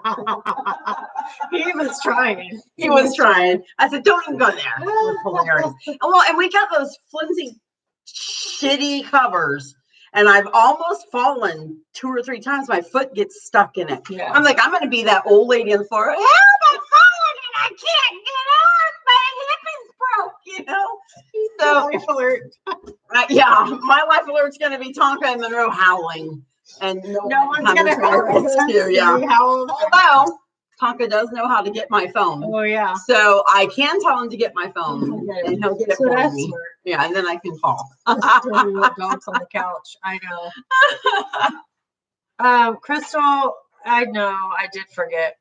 He was trying. He was trying. I said, don't even go there. It was hilarious. Well, and we got those flimsy, shitty covers. And I've almost fallen 2 or 3 times. My foot gets stuck in it. Yeah. I'm like, I'm going to be that old lady on the floor. Help, I'm falling and I can't get up. My hip is broke, So, life alert. Yeah, my life alert's going to be Tonka and Monroe howling. And no one's going to rescue. Yeah. Although, Tonka does know how to get my phone. Oh, yeah. So I can tell him to get my phone and he'll get it for me. Smart. Yeah, and then I can call. Dogs on the couch. I know. Crystal, I know. I did forget.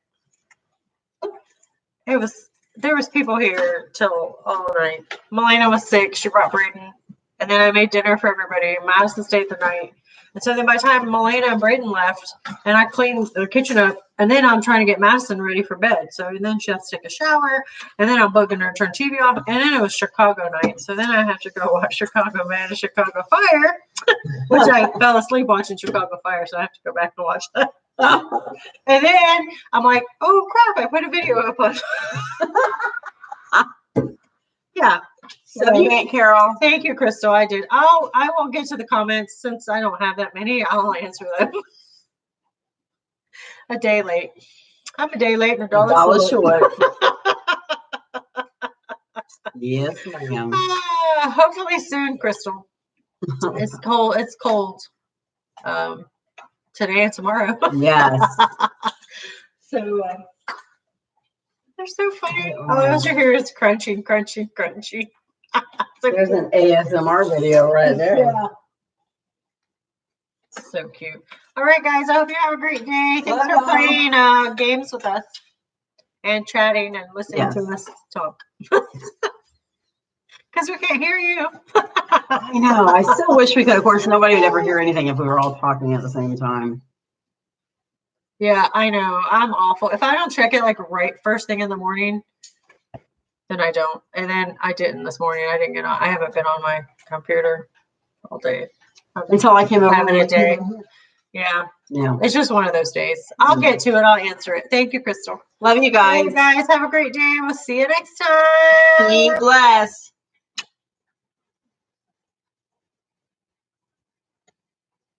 there was people here till all night. Melena was sick. She brought Braden. And then I made dinner for everybody. Madison stayed the night. And so then by the time Melena and Braden left, and I cleaned the kitchen up, and then I'm trying to get Madison ready for bed. So then she has to take a shower, and then I'm bugging her to turn TV off. And then it was Chicago night. So then I have to go watch Chicago Man and Chicago Fire, which I fell asleep watching Chicago Fire. So I have to go back and watch that. And then I'm like, oh crap, I put a video up on. Yeah. So you Aunt Carol. Thank you, Crystal. I did. I will get to the comments since I don't have that many. I'll answer them. A day late. I'm a day late and a dollar short. Yes, ma'am. Hopefully soon, Crystal. It's cold. It's cold. Today and tomorrow. Yes. So they're so funny. All I hear is crunching, crunching, crunching. There's an ASMR video right there. Yeah. So cute. All right, guys. I hope you have a great day. Thanks for playing games with us and chatting and listening to us talk. Because we can't hear you. I know. I still wish we could. Of course, nobody would ever hear anything if we were all talking at the same time. Yeah, I know. I'm awful. If I don't check it like right first thing in the morning, then I don't. And then I didn't this morning. I didn't get on. I haven't been on my computer all day. Until I came over. Having a day. Yeah. Yeah. It's just one of those days. I'll get to it. I'll answer it. Thank you, Crystal. Love you guys. Hey guys, have a great day. We'll see you next time. Be blessed.